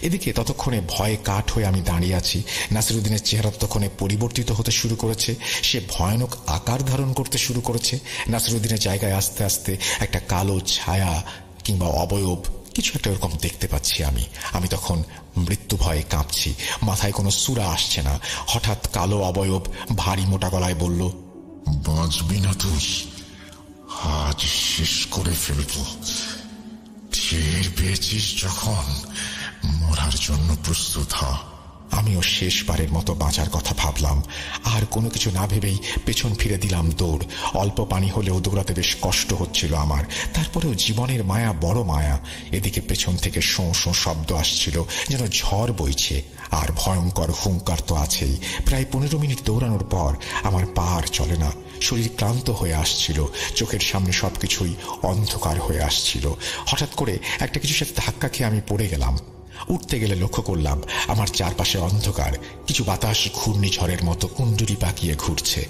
Speaker 4: এদিকে ততক্ষণে ভয়ে কাঠ হয়ে আমি দাঁড়িয়ে আছি। নাসিরউদ্দিনের চেহারা ততক্ষণে পরিবর্তিত হতে শুরু করেছে, সে ভয়ানক আকার ধারণ করতে শুরু করেছে। নাসিরউদ্দিনের জায়গায় আস্তে আস্তে একটা কালো ছায়া কিংবা অবয়ব কিছু একটা ওরকম দেখতে পাচ্ছি আমি তখন মৃত্যু ভয়ে কাঁপছি, মাথায় কোনো সূরা আসছে না। হঠাৎ কালো অবয়ব ভারী মোটা গলায় বলল,
Speaker 5: বাঁচবি না তুই, আজ শেষ করে ফেলব। টের পেয়েছিস যখন, মরার জন্য প্রস্তুত হ।
Speaker 4: আমিও শেষবারের মতো বাঁচার কথা ভাবলাম, আর কোনো কিছু না ভেবেই পেছন ফিরে দিলাম দৌড়। অল্প পানি হলেও দৌড়াতে বেশ কষ্ট হচ্ছিল আমার, তারপরেও জীবনের মায়া বড় মায়া। এদিকে পেছন থেকে শোঁ শোঁ শব্দ আসছিল, যেন ঝড় বইছে, আর ভয়ঙ্কর হুঙ্কার তো আছেই। প্রায় 15 মিনিট দৌড়ানোর পর আমার পা আর চলে না, শরীর ক্লান্ত হয়ে আসছিল, চোখের সামনে সবকিছুই অন্ধকার হয়ে আসছিল। হঠাৎ করে একটা কিছুর সাথে ধাক্কা খেয়ে আমি পড়ে গেলাম। উঠতে গেলে লক্ষ্য করলাম আমার চারপাশে অন্ধকার, কিছু বাতাস ঘূর্ণিঝড়ের মতো কুণ্ডলী পাকিয়ে ঘুরছে।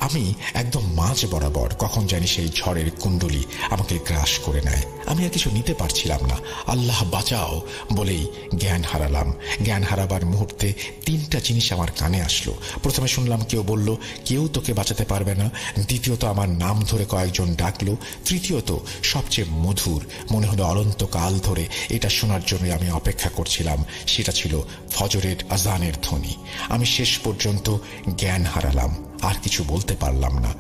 Speaker 4: আমি একদম মাঝ বরাবর, কখন জানি সেই ঝড়ের কুণ্ডলী আমাকে গ্রাস করে নেয়। আমি আর কিছু নিতে পারছিলাম না। আল্লাহ বাঁচাও বলেই জ্ঞান হারালাম। জ্ঞান হারাবার মুহূর্তে 3টা জিনিস আমার কানে আসলো। প্রথমে শুনলাম কেউ বলল, কেউ তোকে বাঁচাতে পারবে না। দ্বিতীয়ত আমার নাম ধরে কয়েকজন ডাকলো। তৃতীয়ত সবচেয়ে মধুর, মনে হলো অনন্তকাল ধরে এটা শোনার জন্য আমি অপেক্ষা করছিলাম, সেটা ছিল ফজরের আজানের ধ্বনি। আমি শেষ পর্যন্ত জ্ঞান হারালাম, আর কিছু বলতে পারলাম না।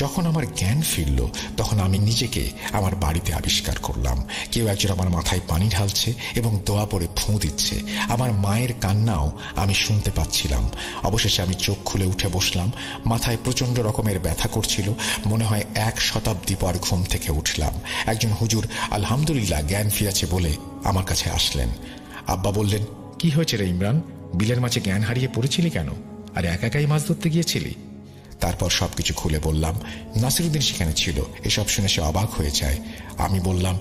Speaker 4: যখন আমার জ্ঞান ফিরল, তখন আমি নিজেকে আমার বাড়িতে আবিষ্কার করলাম। কেউ একজন আমার মাথায় পানি ঢালছে এবং দোয়া পড়ে ফুঁ দিচ্ছে। আমার মায়ের কান্নাও আমি শুনতে পাচ্ছিলাম। অবশেষে আমি চোখ খুলে উঠে বসলাম। মাথায় প্রচন্ড রকমের ব্যথা করছিল, মনে হয় 1 শতাব্দী পর ঘুম থেকে উঠলাম। একজন হুজুর আলহামদুলিল্লাহ জ্ঞান ফিরেছে বলে আমার কাছে আসলেন। আব্বা বললেন,
Speaker 2: কি হয়েছে রে ইমরান? বিলের মাঝে জ্ঞান হারিয়ে পড়েছিলি কেন? আর একাই মাছ ধরতে গিয়েছিলি?
Speaker 4: তারপর সবকিছু খুলে বললাম। নাসিরুদ্দিন সেখানে ছিল। এসব শুনে সে অবাক হয়ে যায়। আমি বললাম,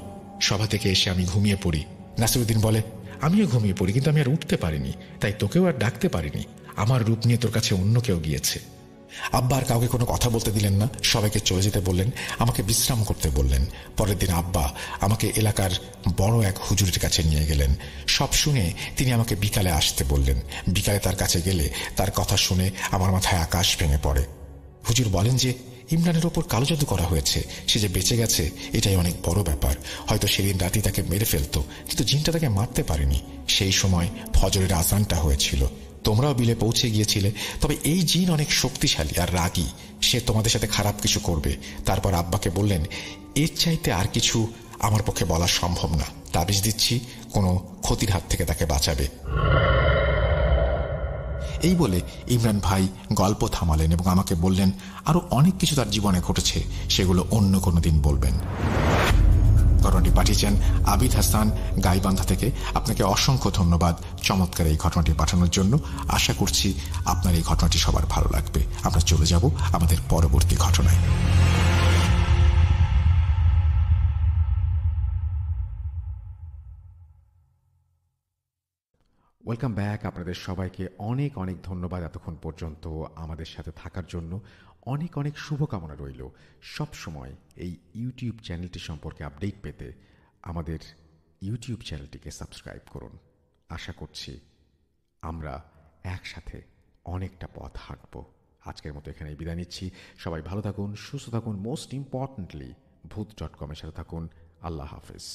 Speaker 2: সভা থেকে এসে আমি ঘুমিয়ে পড়ি। নাসিরুদ্দিন বলে, আমিও ঘুমিয়ে পড়ি, কিন্তু আমি আর উঠতে পারিনি, তাই তোকেও আর ডাকতে পারিনি। আমার রূপ নিয়ে তোর কাছে অন্য কেউ গিয়েছে।
Speaker 4: আব্বা আর কাউকে কোনো কথা বলতে দিলেন না, সবাইকে চলে যেতে বললেন, আমাকে বিশ্রাম করতে বললেন। পরের দিন আব্বা আমাকে এলাকার বড় এক হুজুরের কাছে নিয়ে গেলেন। সব শুনে তিনি আমাকে বিকালে আসতে বললেন। বিকালে তার কাছে গেলে তার কথা শুনে আমার মাথায় আকাশ ভেঙে পড়ে। হুজুর বলেন যে ইমরানের ওপর কালো জাদু করা হয়েছে, সে যে বেঁচে গেছে এটাই অনেক বড় ব্যাপার। হয়তো সেদিন রাতে তাকে মেরে ফেলতো, কিন্তু জিনটা তাকে মারতে পারেনি। সেই সময় ফজরের আজানটা হয়েছিল। তোমরাও বিলে পৌঁছে গিয়েছিলে, তবে এই জিন অনেক শক্তিশালী আর রাগী, সে তোমাদের সাথে খারাপ কিছু করবে। তারপর আব্বাকে বললেন, এর চাইতে আর কিছু আমার পক্ষে বলা সম্ভব না, তাবিজ দিচ্ছি কোনো ক্ষতির হাত থেকে তাকে বাঁচাবে। এই বলে ইমরান ভাই গল্প থামালেন এবং আমাকে বললেন আরো অনেক কিছু তার জীবনে ঘটেছে, সেগুলো অন্য কোনো দিন বলবেন। ঘটনাটি পাঠিয়েছেন আবিদ হাসান গাইবান্ধা থেকে। আপনাকে অসংখ্য ধন্যবাদ চমৎকার এই ঘটনাটি পাঠানোর জন্য। আশা করছি আপনার এই ঘটনাটি সবার ভালো লাগবে। আমরা চলে যাব আমাদের পরবর্তী ঘটনায়।
Speaker 6: Welcome back. আপনাদের সবাইকে অনেক অনেক ধন্যবাদ এতক্ষণ পর্যন্ত আমাদের সাথে থাকার জন্য। অনেক অনেক শুভকামনা রইল। সব সময় এই ইউটিউব চ্যানেলটি সম্পর্কে আপডেট পেতে আমাদের ইউটিউব চ্যানেলটিকে সাবস্ক্রাইব করুন। আশা করছি আমরা একসাথে অনেকটা পথ হাঁটব। আজকের মতো এখানেই বিদায় নিচ্ছি। সবাই ভালো থাকুন, সুস্থ থাকুন, মোস্ট ইম্পর্টেন্টলি ভূত.com-এর সাথে থাকুন। আল্লাহ হাফেজ।